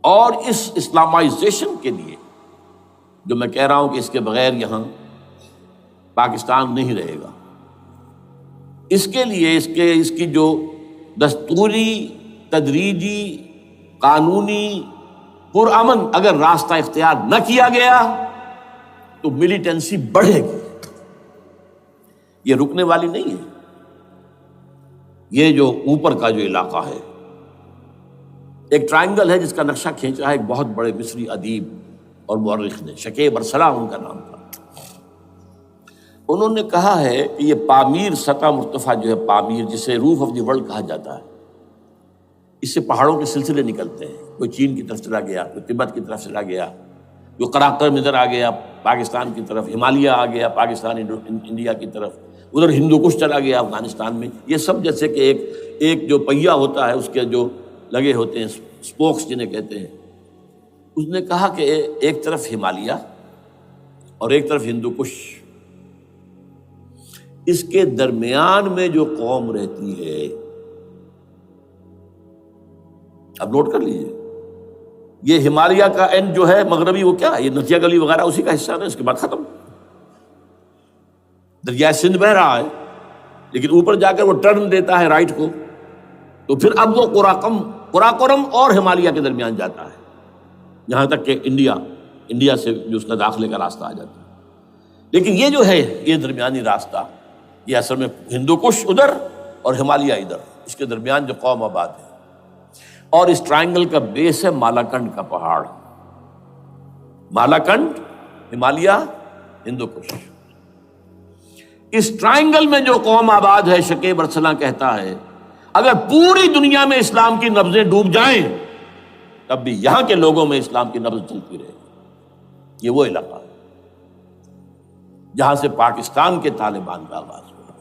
اور اس اسلامائزیشن کے لیے جو میں کہہ رہا ہوں کہ اس کے بغیر یہاں پاکستان نہیں رہے گا، اس کے لیے اس کی جو دستوری، تدریجی، قانونی، پرامن اگر راستہ اختیار نہ کیا گیا تو ملیٹنسی بڑھے گی. یہ رکنے والی نہیں ہے. یہ جو اوپر کا جو علاقہ ہے ایک ٹرائنگل ہے جس کا نقشہ کھینچا ہے ایک بہت بڑے مصری ادیب اور مورخ نے، شکیب ارسلان ان کا نام تھا. انہوں نے کہا ہے کہ یہ پامیر سطح مرتفع جو ہے پامیر، جسے روف آف دی ورلڈ کہا جاتا ہے، اس سے پہاڑوں کے سلسلے نکلتے ہیں. کوئی چین کی طرف چلا گیا، کوئی تبت کی طرف چلا گیا، کوئی قراقرم ادھر آ گیا پاکستان کی طرف، ہمالیہ آ گیا پاکستان انڈیا کی طرف، ادھر ہندو کش چلا گیا افغانستان میں. یہ سب جیسے کہ ایک جو پہیا ہوتا ہے اس کے جو لگے ہوتے ہیں اسپوکس جنہیں کہتے ہیں. اس نے کہا کہ ایک طرف ہمالیہ اور ایک طرف ہندو کش، اس کے درمیان میں جو قوم رہتی ہے، اب نوٹ کر لیجیے، یہ ہمالیہ کا اینڈ جو ہے مغربی، وہ کیا ہے، یہ نتیا گلی وغیرہ اسی کا حصہ ہے. اس کے بعد ختم، دریائے سندھ بہ رہا ہے، لیکن اوپر جا کر وہ ٹرن دیتا ہے رائٹ کو، تو پھر اب وہ قراقرم اور ہمالیہ کے درمیان جاتا ہے، یہاں تک کہ انڈیا سے جو اس کا داخلے کا راستہ آ جاتا ہے. لیکن یہ جو ہے یہ درمیانی راستہ، یہ اصل میں ہندو کش ادھر اور ہمالیہ ادھر، اس کے درمیان جو قوم آباد ہے. اور اس ٹرائنگل کا بیس ہے مالاکنڈ کا پہاڑ، مالاکنڈ، ہمالیہ، ہندو کش. اس ٹرائنگل میں جو قوم آباد ہے، شکیب ارسلان کہتا ہے اگر پوری دنیا میں اسلام کی نبضیں ڈوب جائیں تب بھی یہاں کے لوگوں میں اسلام کی نبض چلتی رہے گی. یہ وہ علاقہ ہے جہاں سے پاکستان کے طالبان کا آغاز ہوا،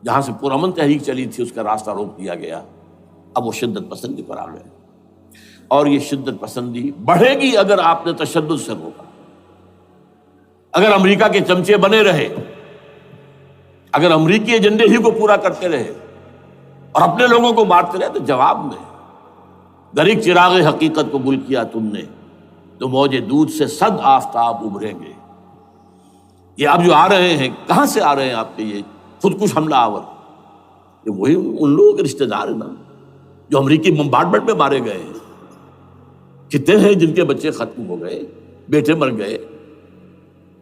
جہاں سے پرامن تحریک چلی تھی اس کا راستہ روک دیا گیا. اب وہ شدت پسندی پر آ گئے، اور یہ شدت پسندی بڑھے گی اگر آپ نے تشدد سے روکا. اگر امریکہ کے چمچے بنے رہے، اگر امریکی ایجنڈے ہی کو پورا کرتے رہے اور اپنے لوگوں کو مارتے رہے، تو جواب میں غریق چراغ حقیقت کو گل کیا تم نے، تو موج دودھ سے صد آفتاب ابھریں گے. یہ اب جو آ رہے ہیں، کہاں سے آ رہے ہیں آپ کے یہ خودکش حملہ آور؟ یہ وہی ان لوگوں کے رشتہ دار ہیں نا جو امریکی بمبارڈمنٹ میں مارے گئے ہیں. کتنے ہیں جن کے بچے ختم ہو گئے، بیٹے مر گئے.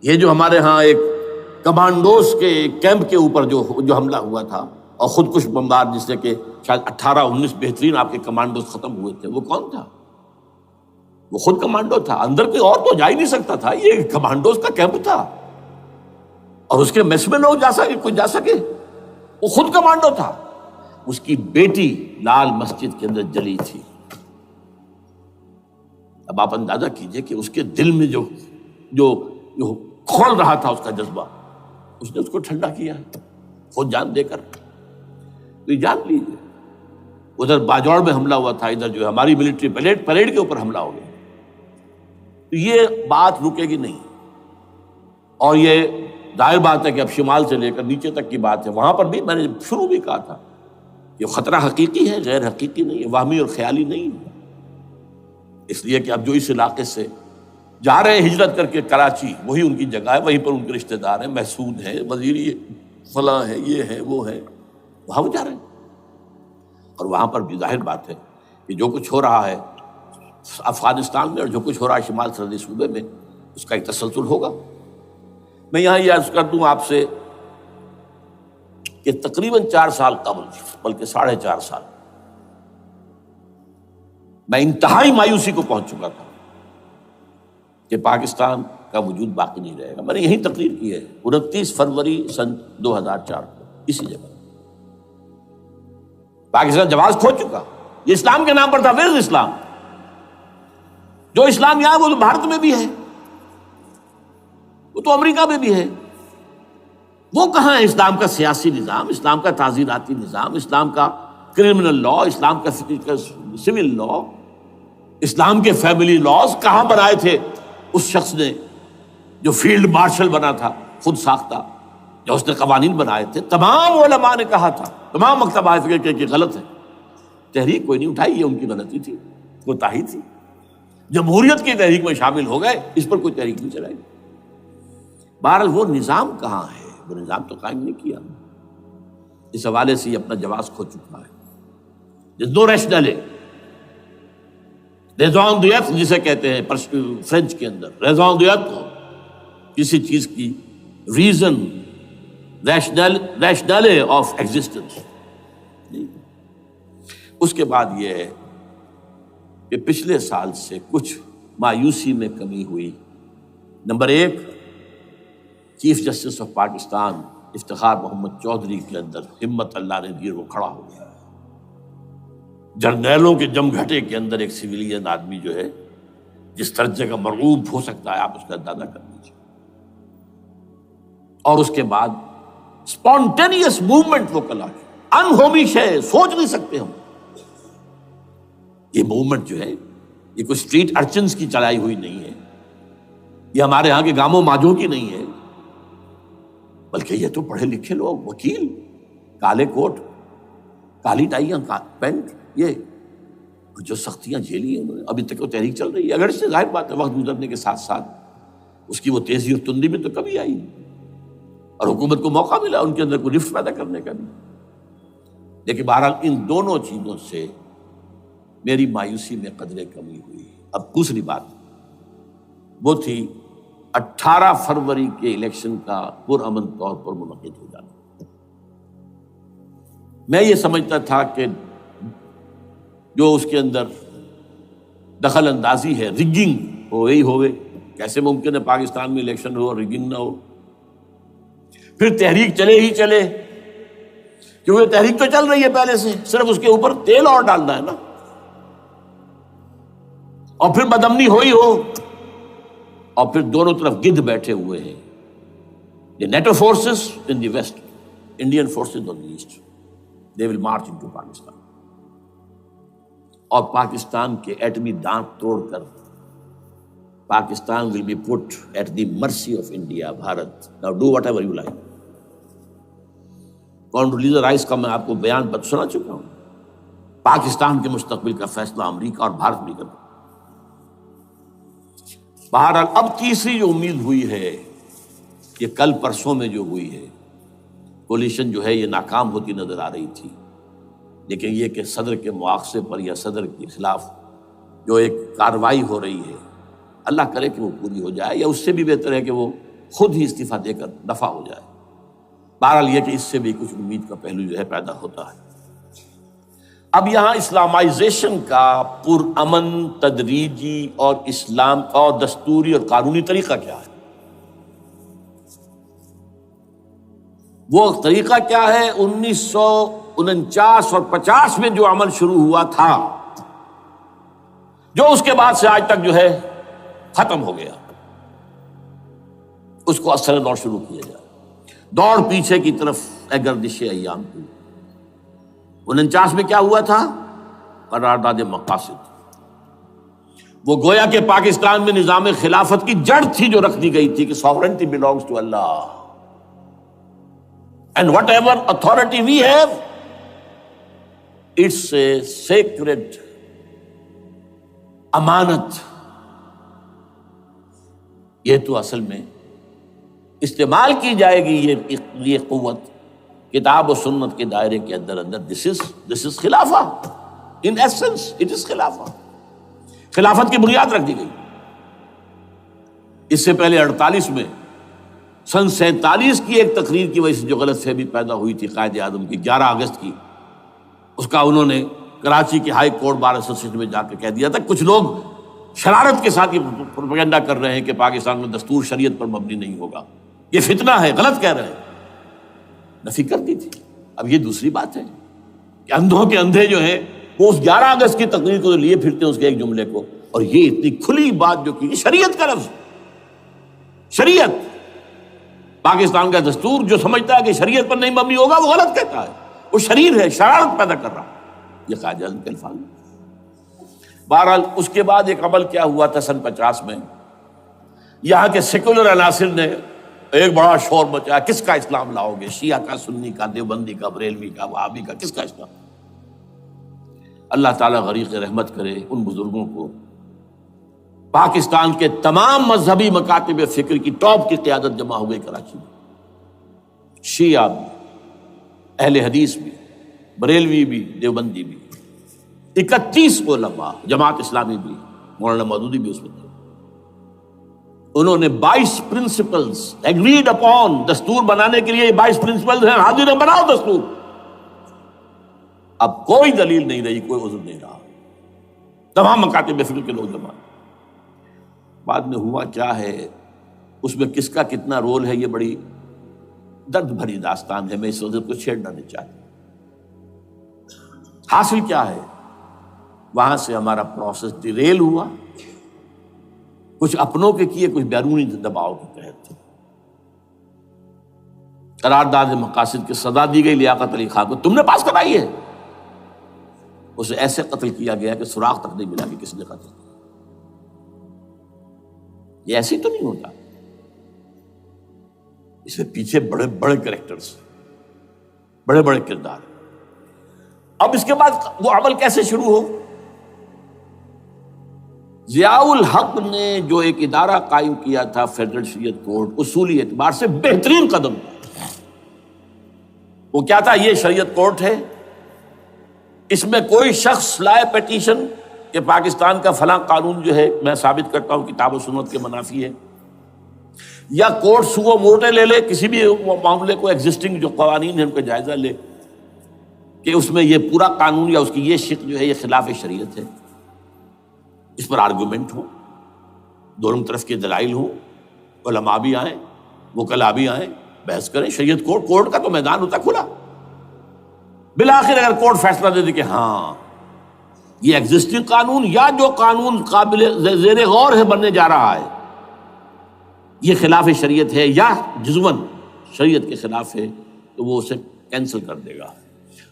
یہ جو ہمارے ہاں ایک کمانڈوز کے کیمپ کے اوپر جو حملہ ہوا تھا اور خودکش بمبار، جس سے کہ شاید 18-19 بہترین آپ کے کمانڈوز ختم ہوئے تھے، وہ کون تھا؟ وہ خود کمانڈو تھا. اندر کوئی اور تو جا ہی نہیں سکتا تھا، یہ کمانڈوز کا کیمپ تھا، اور اس کے میس میں نہ کوئی جا سکے. وہ خود کمانڈو تھا. اس کی بیٹی لال مسجد کے اندر جلی تھی. اب آپ اندازہ کیجئے کہ اس کے دل میں جو کھول رہا تھا اس کا جذبہ، اس نے اس کو ٹھنڈا کیا خود جان دے کر. تو یہ جان لیجیے، ادھر باجوڑ میں حملہ ہوا تھا، ادھر جو ہماری ملٹری پریڈ کے اوپر حملہ ہو گیا. تو یہ بات رکے گی نہیں. اور یہ ظاہر بات ہے کہ اب شمال سے لے کر نیچے تک کی بات ہے. وہاں پر بھی میں نے شروع بھی کہا تھا یہ خطرہ حقیقی ہے، غیر حقیقی نہیں ہے، وہمی اور خیالی نہیں ہے. اس لیے کہ اب جو اس علاقے سے جا رہے ہیں ہجرت کر کے کراچی، وہی ان کی جگہ ہے، وہیں پر ان کے رشتہ دار ہیں، محسود ہیں، وزیری فلاں ہیں، یہ ہیں وہ ہیں، وہاں وہ جا رہے ہیں. اور وہاں پر بھی ظاہر بات ہے کہ جو کچھ ہو رہا ہے افغانستان میں اور جو کچھ ہو رہا ہے شمال سرحدی صوبے میں، اس کا ایک تسلسل ہوگا. میں یہاں یہ عرض کر دوں آپ سے کہ تقریباً 4 سال قبل، بلکہ 4.5 سال، میں انتہائی مایوسی کو پہنچ چکا تھا کہ پاکستان کا وجود باقی نہیں رہے گا. میں نے یہی تقریر کی ہے 29 فروری سن 2004 کو اسی جگہ. پاکستان جواز کھو چکا. یہ اسلام کے نام پر تھا. ویئر از اسلام؟ جو اسلام یہاں وہ تو بھارت میں بھی ہے، وہ تو امریکہ میں بھی ہے. وہ کہاں ہے اسلام کا سیاسی نظام، اسلام کا تعزیراتی نظام، اسلام کا کرمنل لا، اسلام کا سول لا، اسلام کے فیملی لاز کہاں بنائے تھے اس شخص نے جو فیلڈ مارشل بنا تھا، خود ساختہ، جو اس نے قوانین بنائے تھے. تمام علماء نے کہا تھا، تمام مکتبہ فکر کہ غلط ہے. تحریک کوئی نہیں اٹھائی، یہ ان کی غلطی تھی، کوتاہی تھی. جمہوریت کی تحریک میں شامل ہو گئے، اس پر کوئی تحریک نہیں چلائی. بہرحال وہ نظام کہاں ہے؟ وہ نظام تو قائم نہیں کیا. اس حوالے سے یہ اپنا جواز کھو چکا ہے. نو ریشنل ریزون دیت جسے کہتے ہیں فرینچ کے اندر، ریزون دیت، کسی چیز کی ریزن ریشنل آف ایگزسٹنس. اس کے بعد یہ ہے کہ پچھلے سال سے کچھ مایوسی میں کمی ہوئی. Number 1، chief justice of Pakistan Iftikhar Muhammad Chaudhry کے اندر ہمت اللہ نے دی، وہ کھڑا ہو گیا. جرنیلوں کے جمگھٹے کے اندر ایک سویلین آدمی جو ہے جس درجے کا مرعوب ہو سکتا ہے، آپ اس کا اندازہ کر لیجیے. اور اس کے بعد اسپونٹینیس موومنٹ وہ کلا ہے، انہومی شے، سوچ نہیں سکتے ہم. یہ موومنٹ جو ہے یہ کوئی اسٹریٹ ارچنز کی چلائی ہوئی نہیں ہے، یہ ہمارے ہاں کے گاموں ماجوں کی نہیں ہے، بلکہ یہ تو پڑھے لکھے لوگ، وکیل، کالے کوٹ، کالی ٹائیاں، پینٹ، یہ جو سختیاں جھیلی ہیں انہوں نے. ابھی تک وہ تحریک چل رہی ہے، اگر اس سے ظاہر بات ہے وقت گزرنے کے ساتھ ساتھ اس کی وہ تیزی اور تندی میں تو کبھی آئی، اور حکومت کو موقع ملا ان کے اندر کوئی رفت پیدا کرنے کا بھی. لیکن بہرحال ان دونوں چیزوں سے میری مایوسی میں قدرے کمی ہوئی. اب دوسری بات وہ تھی 18 فروری کے الیکشن کا پرامن طور پر منعقد ہو جانا. میں یہ سمجھتا تھا کہ جو اس کے اندر دخل اندازی ہے، ریگنگ ہو گئی ہوئے. کیسے ممکن ہے پاکستان میں الیکشن ہو اور ریگنگ نہ ہو؟ پھر تحریک چلے ہی چلے، کیونکہ تحریک تو چل رہی ہے پہلے سے، صرف اس کے اوپر تیل اور ڈالنا ہے نا. اور پھر بدامنی ہوئی ہو، اور پھر دونوں طرف گدھ بیٹھے ہوئے ہیں. The NATO forces in the west, Indian forces on the east. They will march into Pakistan. اور پاکستان کے ایٹمی دانت توڑ کر Pakistan will be put at the mercy of India, Bharat. Now do whatever you like. Condoleezza Rice کا میں آپ کو بیان سنا چکا ہوں. پاکستان کے مستقبل کا فیصلہ امریکہ اور بھارت بھی کرتا. بہرحال اب تیسری جو امید ہوئی ہے، یہ کل پرسوں میں جو ہوئی ہے، کولیشن جو ہے یہ ناکام ہوتی نظر آ رہی تھی. لیکن یہ کہ صدر کے مواخذے پر یا صدر کے خلاف جو ایک کارروائی ہو رہی ہے، اللہ کرے کہ وہ پوری ہو جائے، یا اس سے بھی بہتر ہے کہ وہ خود ہی استعفیٰ دے کر دفع ہو جائے. بہرحال یہ کہ اس سے بھی کچھ امید کا پہلو جو ہے پیدا ہوتا ہے. اب یہاں اسلامائزیشن کا پرامن، تدریجی اور اسلام اور دستوری اور قانونی طریقہ کیا ہے؟ وہ طریقہ کیا ہے؟ 1949 اور 50 میں جو عمل شروع ہوا تھا، جو اس کے بعد سے آج تک جو ہے ختم ہو گیا، اس کو اصل دور شروع کیا جائے. دوڑ پیچھے کی طرف اے گردش ایام کی. 49 میں کیا ہوا تھا؟ قرارداد مقاصد. وہ گویا کہ پاکستان میں نظام خلافت کی جڑ تھی جو رکھ دی گئی تھی کہ sovereignty belongs to Allah and whatever authority we have, it's a sacred امانت. یہ تو اصل میں استعمال کی جائے گی یہ قوت کتاب و سنت کے دائرے کے اندر. this is خلافہ. in essence it is خلافہ. خلافت کی بنیاد رکھ دی گئی. اس سے پہلے 48 میں سن 47 کی ایک تقریر کی وجہ سے جو غلط فہمی پیدا ہوئی تھی قائد اعظم کی 11 اگست کی، اس کا انہوں نے کراچی کی ہائی کورٹ بار ایسوسیشن میں جا کے کہہ دیا تھا. کچھ لوگ شرارت کے ساتھ یہ پروپیگنڈا کر رہے ہیں کہ پاکستان میں دستور شریعت پر مبنی نہیں ہوگا، یہ فتنہ ہے، غلط کہہ رہے ہیں. نفی کر دی تھی. اب یہ دوسری بات ہے کہ اندھوں کے اندھے جو ہیں وہ اس 11 اگست کی تقریر کو لیے پھرتے ہیں، اس کے ایک جملے کو، اور یہ اتنی کھلی بات جو کی شریعت کا لفظ. شریعت، پاکستان کا دستور جو سمجھتا ہے کہ شریعت پر نہیں مبنی ہوگا وہ غلط کہتا ہے، وہ شریر ہے، شرارت پیدا کر رہا ہے. یہ قائد اعظم کے الفاظ. بہرحال اس کے بعد ایک عمل کیا ہوا تھا سن 50 میں، یہاں کے سیکولر عناصر نے ایک بڑا شور مچایا، کس کا اسلام لاؤ گے؟ شیعہ کا، سنی کا، دیوبندی کا، بریلوی کا، وہابی کا، کس کا اسلام؟ اللہ تعالیٰ غریق رحمت کرے ان بزرگوں کو. پاکستان کے تمام مذہبی مکاتب فکر کی ٹاپ کی قیادت جمع ہو گئی کراچی میں. شیعہ بھی، اہل حدیث بھی، بریلوی بھی، دیوبندی بھی. 31 علماء، جماعت اسلامی بھی، مولانا مودودی بھی اس میں تھے. انہوں نے 22 پرنسپلز ایگریڈ اپون، دستور بنانے کے لیے یہ 22 پرنسپلز ہیں، حاضر بناؤ دستور. اب کوئی دلیل نہیں رہی، کوئی عذر نہیں رہا، تمام مکاتب فکر کے لوگ جمع. بعد میں ہوا کیا ہے، اس میں کس کا کتنا رول ہے، یہ بڑی درد بھری داستان ہے، میں اس وجہ کو چھیڑنا نہیں چاہتا. حاصل کیا ہے، وہاں سے ہمارا پروسیس ڈیریل ہوا، کچھ اپنوں کے کیے، کچھ بیرونی دباؤ کے تحت. قرارداد مقاصد کی سزا دی گئی لیاقت علی خان کو، تم نے پاس کرائی ہے. اسے ایسے قتل کیا گیا کہ سراغ تک نہیں ملا کہ کس نے قتل کیا. یہ ایسے تو نہیں ہوتا، اس میں پیچھے بڑے بڑے کریکٹرز، بڑے بڑے کردار. اب اس کے بعد وہ عمل کیسے شروع ہو؟ ضیاء الحق نے جو ایک ادارہ قائم کیا تھا فیڈرل شریعت کورٹ، اصولی اعتبار سے بہترین قدم. وہ کیا تھا؟ یہ شریعت کورٹ ہے، اس میں کوئی شخص لائے پیٹیشن کہ پاکستان کا فلاں قانون جو ہے میں ثابت کرتا ہوں کتاب و سنت کے منافی ہے، یا کورٹ سو موٹے لے لے کسی بھی معاملے کو، ایگزسٹنگ جو قوانین ہیں ان کا جائزہ لے کہ اس میں یہ پورا قانون یا اس کی یہ شق جو ہے یہ خلاف شریعت ہے، اس پر آرگومنٹ ہو، دونوں طرف کے دلائل ہوں، علماء بھی آئیں، وکلاء بھی آئیں، بحث کریں. شریعت کورٹ کا تو میدان ہوتا کھلا. بالآخر اگر کورٹ فیصلہ دے دے کہ ہاں یہ ایگزسٹنگ قانون یا جو قانون قابل زیر غور ہے بننے جا رہا ہے یہ خلاف شریعت ہے یا جزوً شریعت کے خلاف ہے، تو وہ اسے کینسل کر دے گا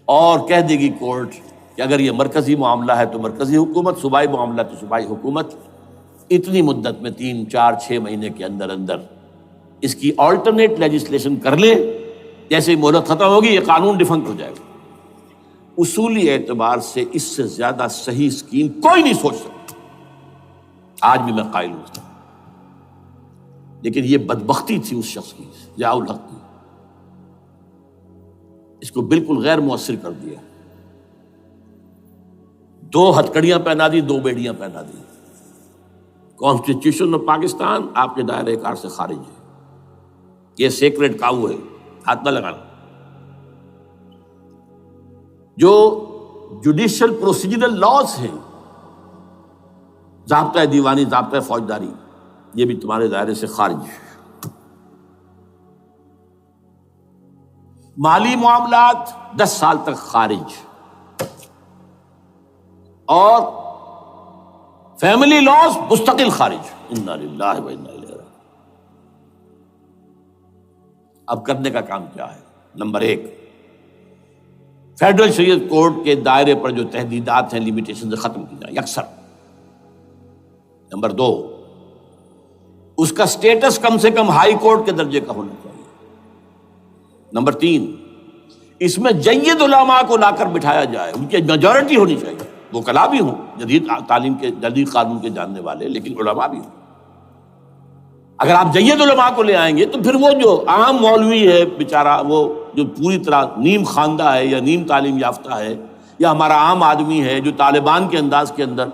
اور کہہ دے گی کورٹ کہ اگر یہ مرکزی معاملہ ہے تو مرکزی حکومت، صوبائی معاملہ تو صوبائی حکومت اتنی مدت میں 3 4 6 مہینے کے اندر اندر اس کی آلٹرنیٹ لیجسلیشن کر لے، جیسے ہی مہلت ختم ہوگی یہ قانون ڈیفنکٹ ہو جائے گا. اصولی اعتبار سے اس سے زیادہ صحیح اسکیم کوئی نہیں سوچ سکتا، آج بھی میں قائل ہوں. لیکن یہ بدبختی تھی اس شخص کی، ضیاء الحق کی، اس کو بالکل غیر مؤثر کر دیا. 2 ہتھکڑیاں پہنا دی، 2 بیڑیاں پہنا دی. کانسٹیٹیوشن آف پاکستان آپ کے دائرۂ کار سے خارج ہے، یہ سیکریٹ کاؤ ہے، ہاتھ نہ لگانا. جو جوڈیشل پروسیجرل لاز ہیں، ضابطۂ دیوانی، ضابطۂ فوجداری، یہ بھی تمہارے دائرے سے خارج ہے. مالی معاملات 10 سال تک خارج، اور فیملی لاز مستقل خارج. انا للہ و انا الیہ راجعون. اب کرنے کا کام کیا ہے؟ نمبر 1، فیڈرل شریعت کورٹ کے دائرے پر جو تحدیدات ہیں، لیمیٹیشن سے ختم کی جائیں یکسر. نمبر 2، اس کا سٹیٹس کم سے کم ہائی کورٹ کے درجے کا ہونا چاہیے. نمبر 3، اس میں جید علماء کو لا کر بٹھایا جائے، ان کی میجورٹی ہونی چاہیے. وکلاء بھی ہوں، جدید تعلیم کے، جدید قانون کے جاننے والے، لیکن علماء بھی ہوں. اگر آپ جید علماء کو لے آئیں گے تو پھر وہ جو عام مولوی ہے بیچارہ، وہ جو پوری طرح نیم خواندہ ہے یا نیم تعلیم یافتہ ہے، یا ہمارا عام آدمی ہے جو طالبان کے انداز کے اندر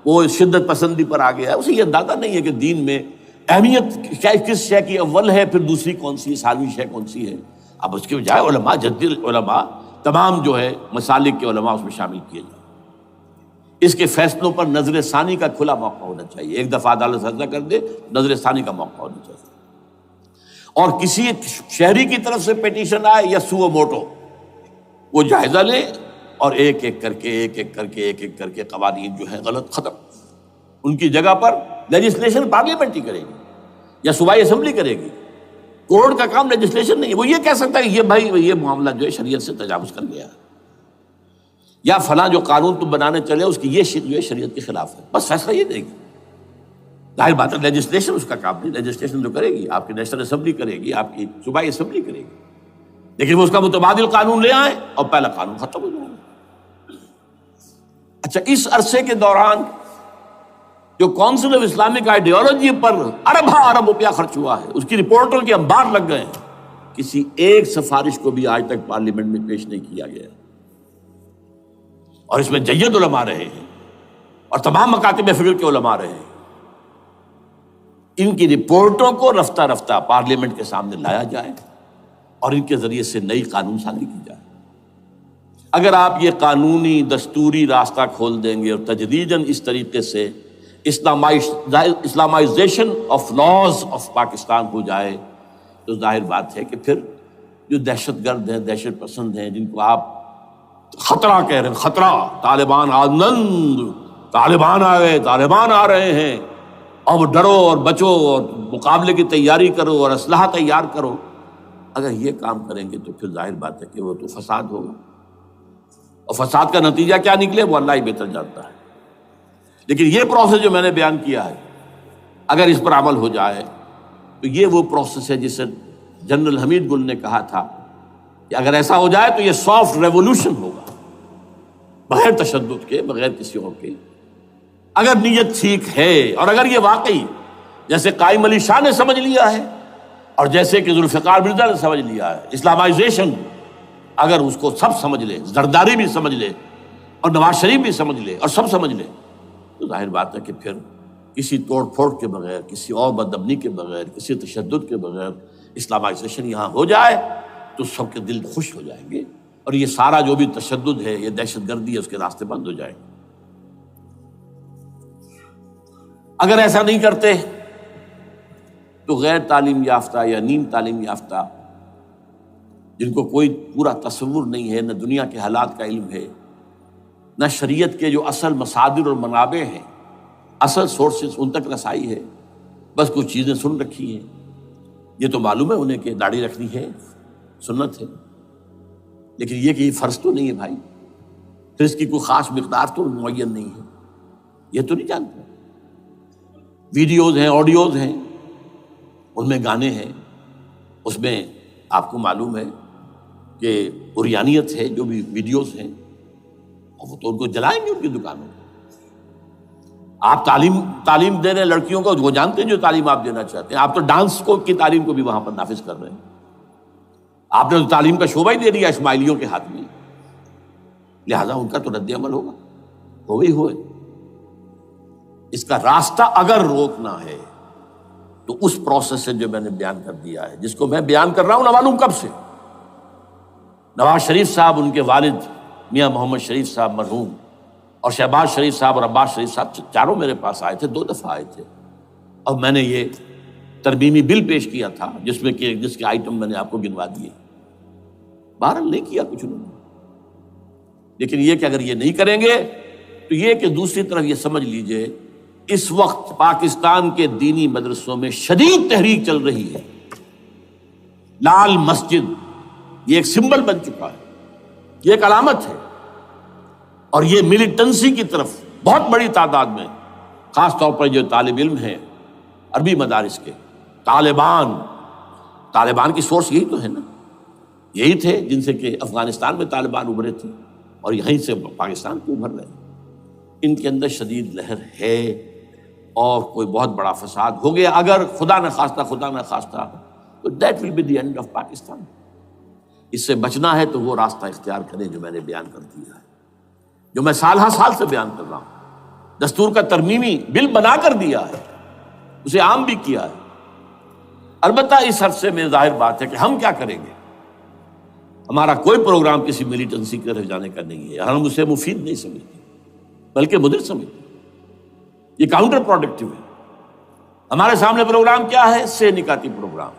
وہ شدت پسندی پر آ گیا ہے، اسے یہ اندازہ نہیں ہے کہ دین میں اہمیت کس شے کی اول ہے، پھر دوسری کون سی، ثانوی شے کون سی ہے. اب اس کے بجائے علماء، جدید علماء، تمام جو ہے مسالک کے علماء اس میں شامل کیے جائیں. اس کے فیصلوں پر نظر ثانی کا کھلا موقع ہونا چاہیے. ایک دفعہ عدالت فیصلہ کر دے، نظر ثانی کا موقع ہونا چاہیے. اور کسی شہری کی طرف سے پیٹیشن آئے یا سو موٹو، وہ جائزہ لے اور ایک ایک کر کے قوانین جو ہے غلط ختم. ان کی جگہ پر لیجسلیشن پارلیمنٹ ہی کرے گی یا صوبائی اسمبلی کرے گی. کورٹ کا کام لیجسلیشن نہیں ہے. وہ یہ کہہ سکتا ہے کہ یہ معاملہ جو ہے شریعت سے تجاوز کر گیا ہے، یا فلاں جو قانون تم بنانے چلے اس کی یہ جو ہے شریعت کے خلاف ہے، بس فیصلہ یہ دے گی. ظاہر بات ہے لیجسلیشن اس کا کام نہیں، لیجسلیشن جو کرے گی آپ کی نیشنل اسمبلی کرے گی، آپ کی صوبائی اسمبلی کرے گی. لیکن وہ اس کا متبادل قانون لے آئیں اور پہلا قانون ختم ہو جائے گا. اچھا، اس عرصے کے دوران جو کونسل آف اسلامک آئیڈیالوجی پر ارب روپیہ خرچ ہوا ہے، اس کی رپورٹوں کے انبار لگ گئے ہیں، کسی ایک سفارش کو بھی آج تک پارلیمنٹ میں پیش نہیں کیا گیا. اور اس میں جید علماء رہے ہیں اور تمام مکاتب فکر کے علماء رہے ہیں. ان کی رپورٹوں کو رفتہ رفتہ پارلیمنٹ کے سامنے لایا جائے اور ان کے ذریعے سے نئی قانون سازی کی جائے۔ اگر آپ یہ قانونی دستوری راستہ کھول دیں گے اور تدریجاً اس طریقے سے Islamisation of laws of Pakistan ہو جائے تو ظاہر بات ہے کہ پھر جو دہشت گرد ہیں، دہشت پسند ہیں، جن کو آپ خطرہ کہہ رہے ہیں، خطرہ، طالبان آنند، طالبان آ گئے، طالبان آ رہے ہیں، اب ڈرو اور بچو اور مقابلے کی تیاری کرو اور اسلحہ تیار کرو، اگر یہ کام کریں گے تو پھر ظاہر بات ہے کہ وہ تو فساد ہوگا، اور فساد کا نتیجہ کیا نکلے وہ اللہ ہی بہتر جانتا ہے۔ لیکن یہ پروسیس جو میں نے بیان کیا ہے، اگر اس پر عمل ہو جائے تو یہ وہ پروسیس ہے جسے جنرل حمید گل نے کہا تھا کہ اگر ایسا ہو جائے تو یہ سافٹ ریولوشن ہوگا، بغیر تشدد کے، بغیر کسی اور کے۔ اگر نیت ٹھیک ہے اور اگر یہ واقعی جیسے قائم علی شاہ نے سمجھ لیا ہے اور جیسے کہ ذوالفقار مرزا نے سمجھ لیا ہے، اسلامائزیشن، اگر اس کو سب سمجھ لے، زرداری بھی سمجھ لے اور نواز شریف بھی سمجھ لے اور سب سمجھ لے، تو ظاہر بات ہے کہ پھر کسی توڑ پھوڑ کے بغیر، کسی اور بدامنی کے بغیر، کسی تشدد کے بغیر اسلامائزیشن یہاں ہو جائے تو سب کے دل خوش ہو جائیں گے، اور یہ سارا جو بھی تشدد ہے، یہ دہشت گردی ہے، اس کے راستے بند ہو جائیں گے۔ اگر ایسا نہیں کرتے تو غیر تعلیم یافتہ یا نیم تعلیم یافتہ، جن کو کوئی پورا تصور نہیں ہے، نہ دنیا کے حالات کا علم ہے، نہ شریعت کے جو اصل مصادر اور منابع ہیں، اصل سورسز، ان تک رسائی ہے، بس کچھ چیزیں سن رکھی ہیں۔ یہ تو معلوم ہے انہیں کہ داڑھی رکھنی ہے، سنت ہے، لیکن یہ کہ یہ فرض تو نہیں ہے بھائی، پھر اس کی کوئی خاص مقدار تو معین نہیں ہے، یہ تو نہیں جانتے۔ ویڈیوز ہیں، آڈیوز ہیں، ان میں گانے ہیں، اس میں آپ کو معلوم ہے کہ عریانیت ہے، جو بھی ویڈیوز ہیں، اور وہ تو ان کو جلائیں گے ان کی دکانوں میں۔ آپ تعلیم دے رہے ہیں لڑکیوں کو، وہ جانتے ہیں جو تعلیم آپ دینا چاہتے ہیں، آپ تو ڈانس کی تعلیم کو بھی وہاں پر نافذ کر رہے ہیں، آپ نے تو تعلیم کا شعبہ ہی دے دیا اسماعیلیوں کے ہاتھ میں، لہذا ان کا تو رد عمل ہوگا، ہوئے۔ اس کا راستہ اگر روکنا ہے تو اس پروسیس سے جو میں نے بیان کر دیا ہے، جس کو میں بیان کر رہا ہوں نہ معلوم کب سے، نواز شریف صاحب، ان کے والد میاں محمد شریف صاحب مرحوم، اور شہباز شریف صاحب اور عباس شریف صاحب چاروں میرے پاس آئے تھے، 2 دفعہ آئے تھے، اور میں نے یہ ترمیمی بل پیش کیا تھا جس کے آئٹم میں نے آپ کو گنوا دیے۔ بہرحال نہیں کیا کچھ انہوں نے، لیکن یہ کہ اگر یہ نہیں کریں گے تو یہ کہ دوسری طرف یہ سمجھ لیجئے اس وقت پاکستان کے دینی مدرسوں میں شدید تحریک چل رہی ہے۔ لال مسجد یہ ایک سمبل بن چکا ہے، یہ ایک علامت ہے، اور یہ ملیٹنسی کی طرف بہت بڑی تعداد میں، خاص طور پر جو طالب علم ہیں عربی مدارس کے، طالبان کی سورس یہی تو ہے نا، یہی تھے جن سے کہ افغانستان میں طالبان ابھرے تھے اور یہیں سے پاکستان کو ابھر رہے ہیں۔ ان کے اندر شدید لہر ہے، اور کوئی بہت بڑا فساد ہو گیا اگر خدا نہ خواستہ تو that will be the end of Pakistan. اس سے بچنا ہے تو وہ راستہ اختیار کریں جو میں نے بیان کر دیا ہے، جو میں سال سے بیان کر رہا ہوں۔ دستور کا ترمیمی بل بنا کر دیا ہے، اسے عام بھی کیا ہے، البتہ اس عرصے میں ظاہر بات ہے کہ ہم کیا کریں گے، ہمارا کوئی پروگرام کسی ملیٹنسی کی طرف جانے کا نہیں ہے، ہم اسے مفید نہیں سمجھتے بلکہ مضر سمجھتے، یہ کاؤنٹر پروڈکٹیو ہے۔ ہمارے سامنے پروگرام کیا ہے؟ سے نکاتی پروگرام،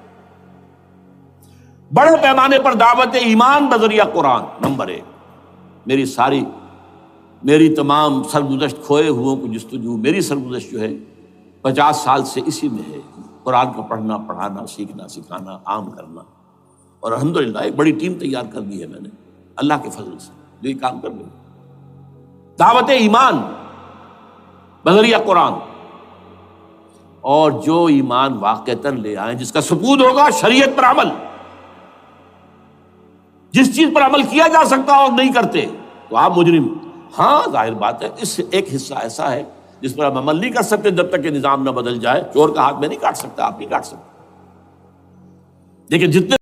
بڑے پیمانے پر دعوت ایمان بذریعہ قرآن، نمبر 1۔ میری تمام سرگزشت کھوئے ہوئوں کو جستجو، میری سرگزشت جو ہے 50 سال سے اسی میں ہے، قرآن کو پڑھنا، پڑھانا، سیکھنا، سکھانا، عام کرنا، اور الحمدللہ ایک بڑی ٹیم تیار کر دی ہے میں نے اللہ کے فضل سے، جو یہ کام کر رہی ہے۔ دعوت ایمان بذریعہ قرآن، اور جو ایمان واقعتاً لے آئیں، جس کا ثبوت ہوگا شریعت پر عمل، جس چیز پر عمل کیا جا سکتا اور نہیں کرتے تو آپ مجرم۔ ہاں ظاہر بات ہے اس ایک حصہ ایسا ہے جس پر ہم عمل نہیں کر سکتے جب تک کہ نظام نہ بدل جائے، چور کا ہاتھ میں نہیں کاٹ سکتا، آپ نہیں کاٹ سکتے، لیکن جتنے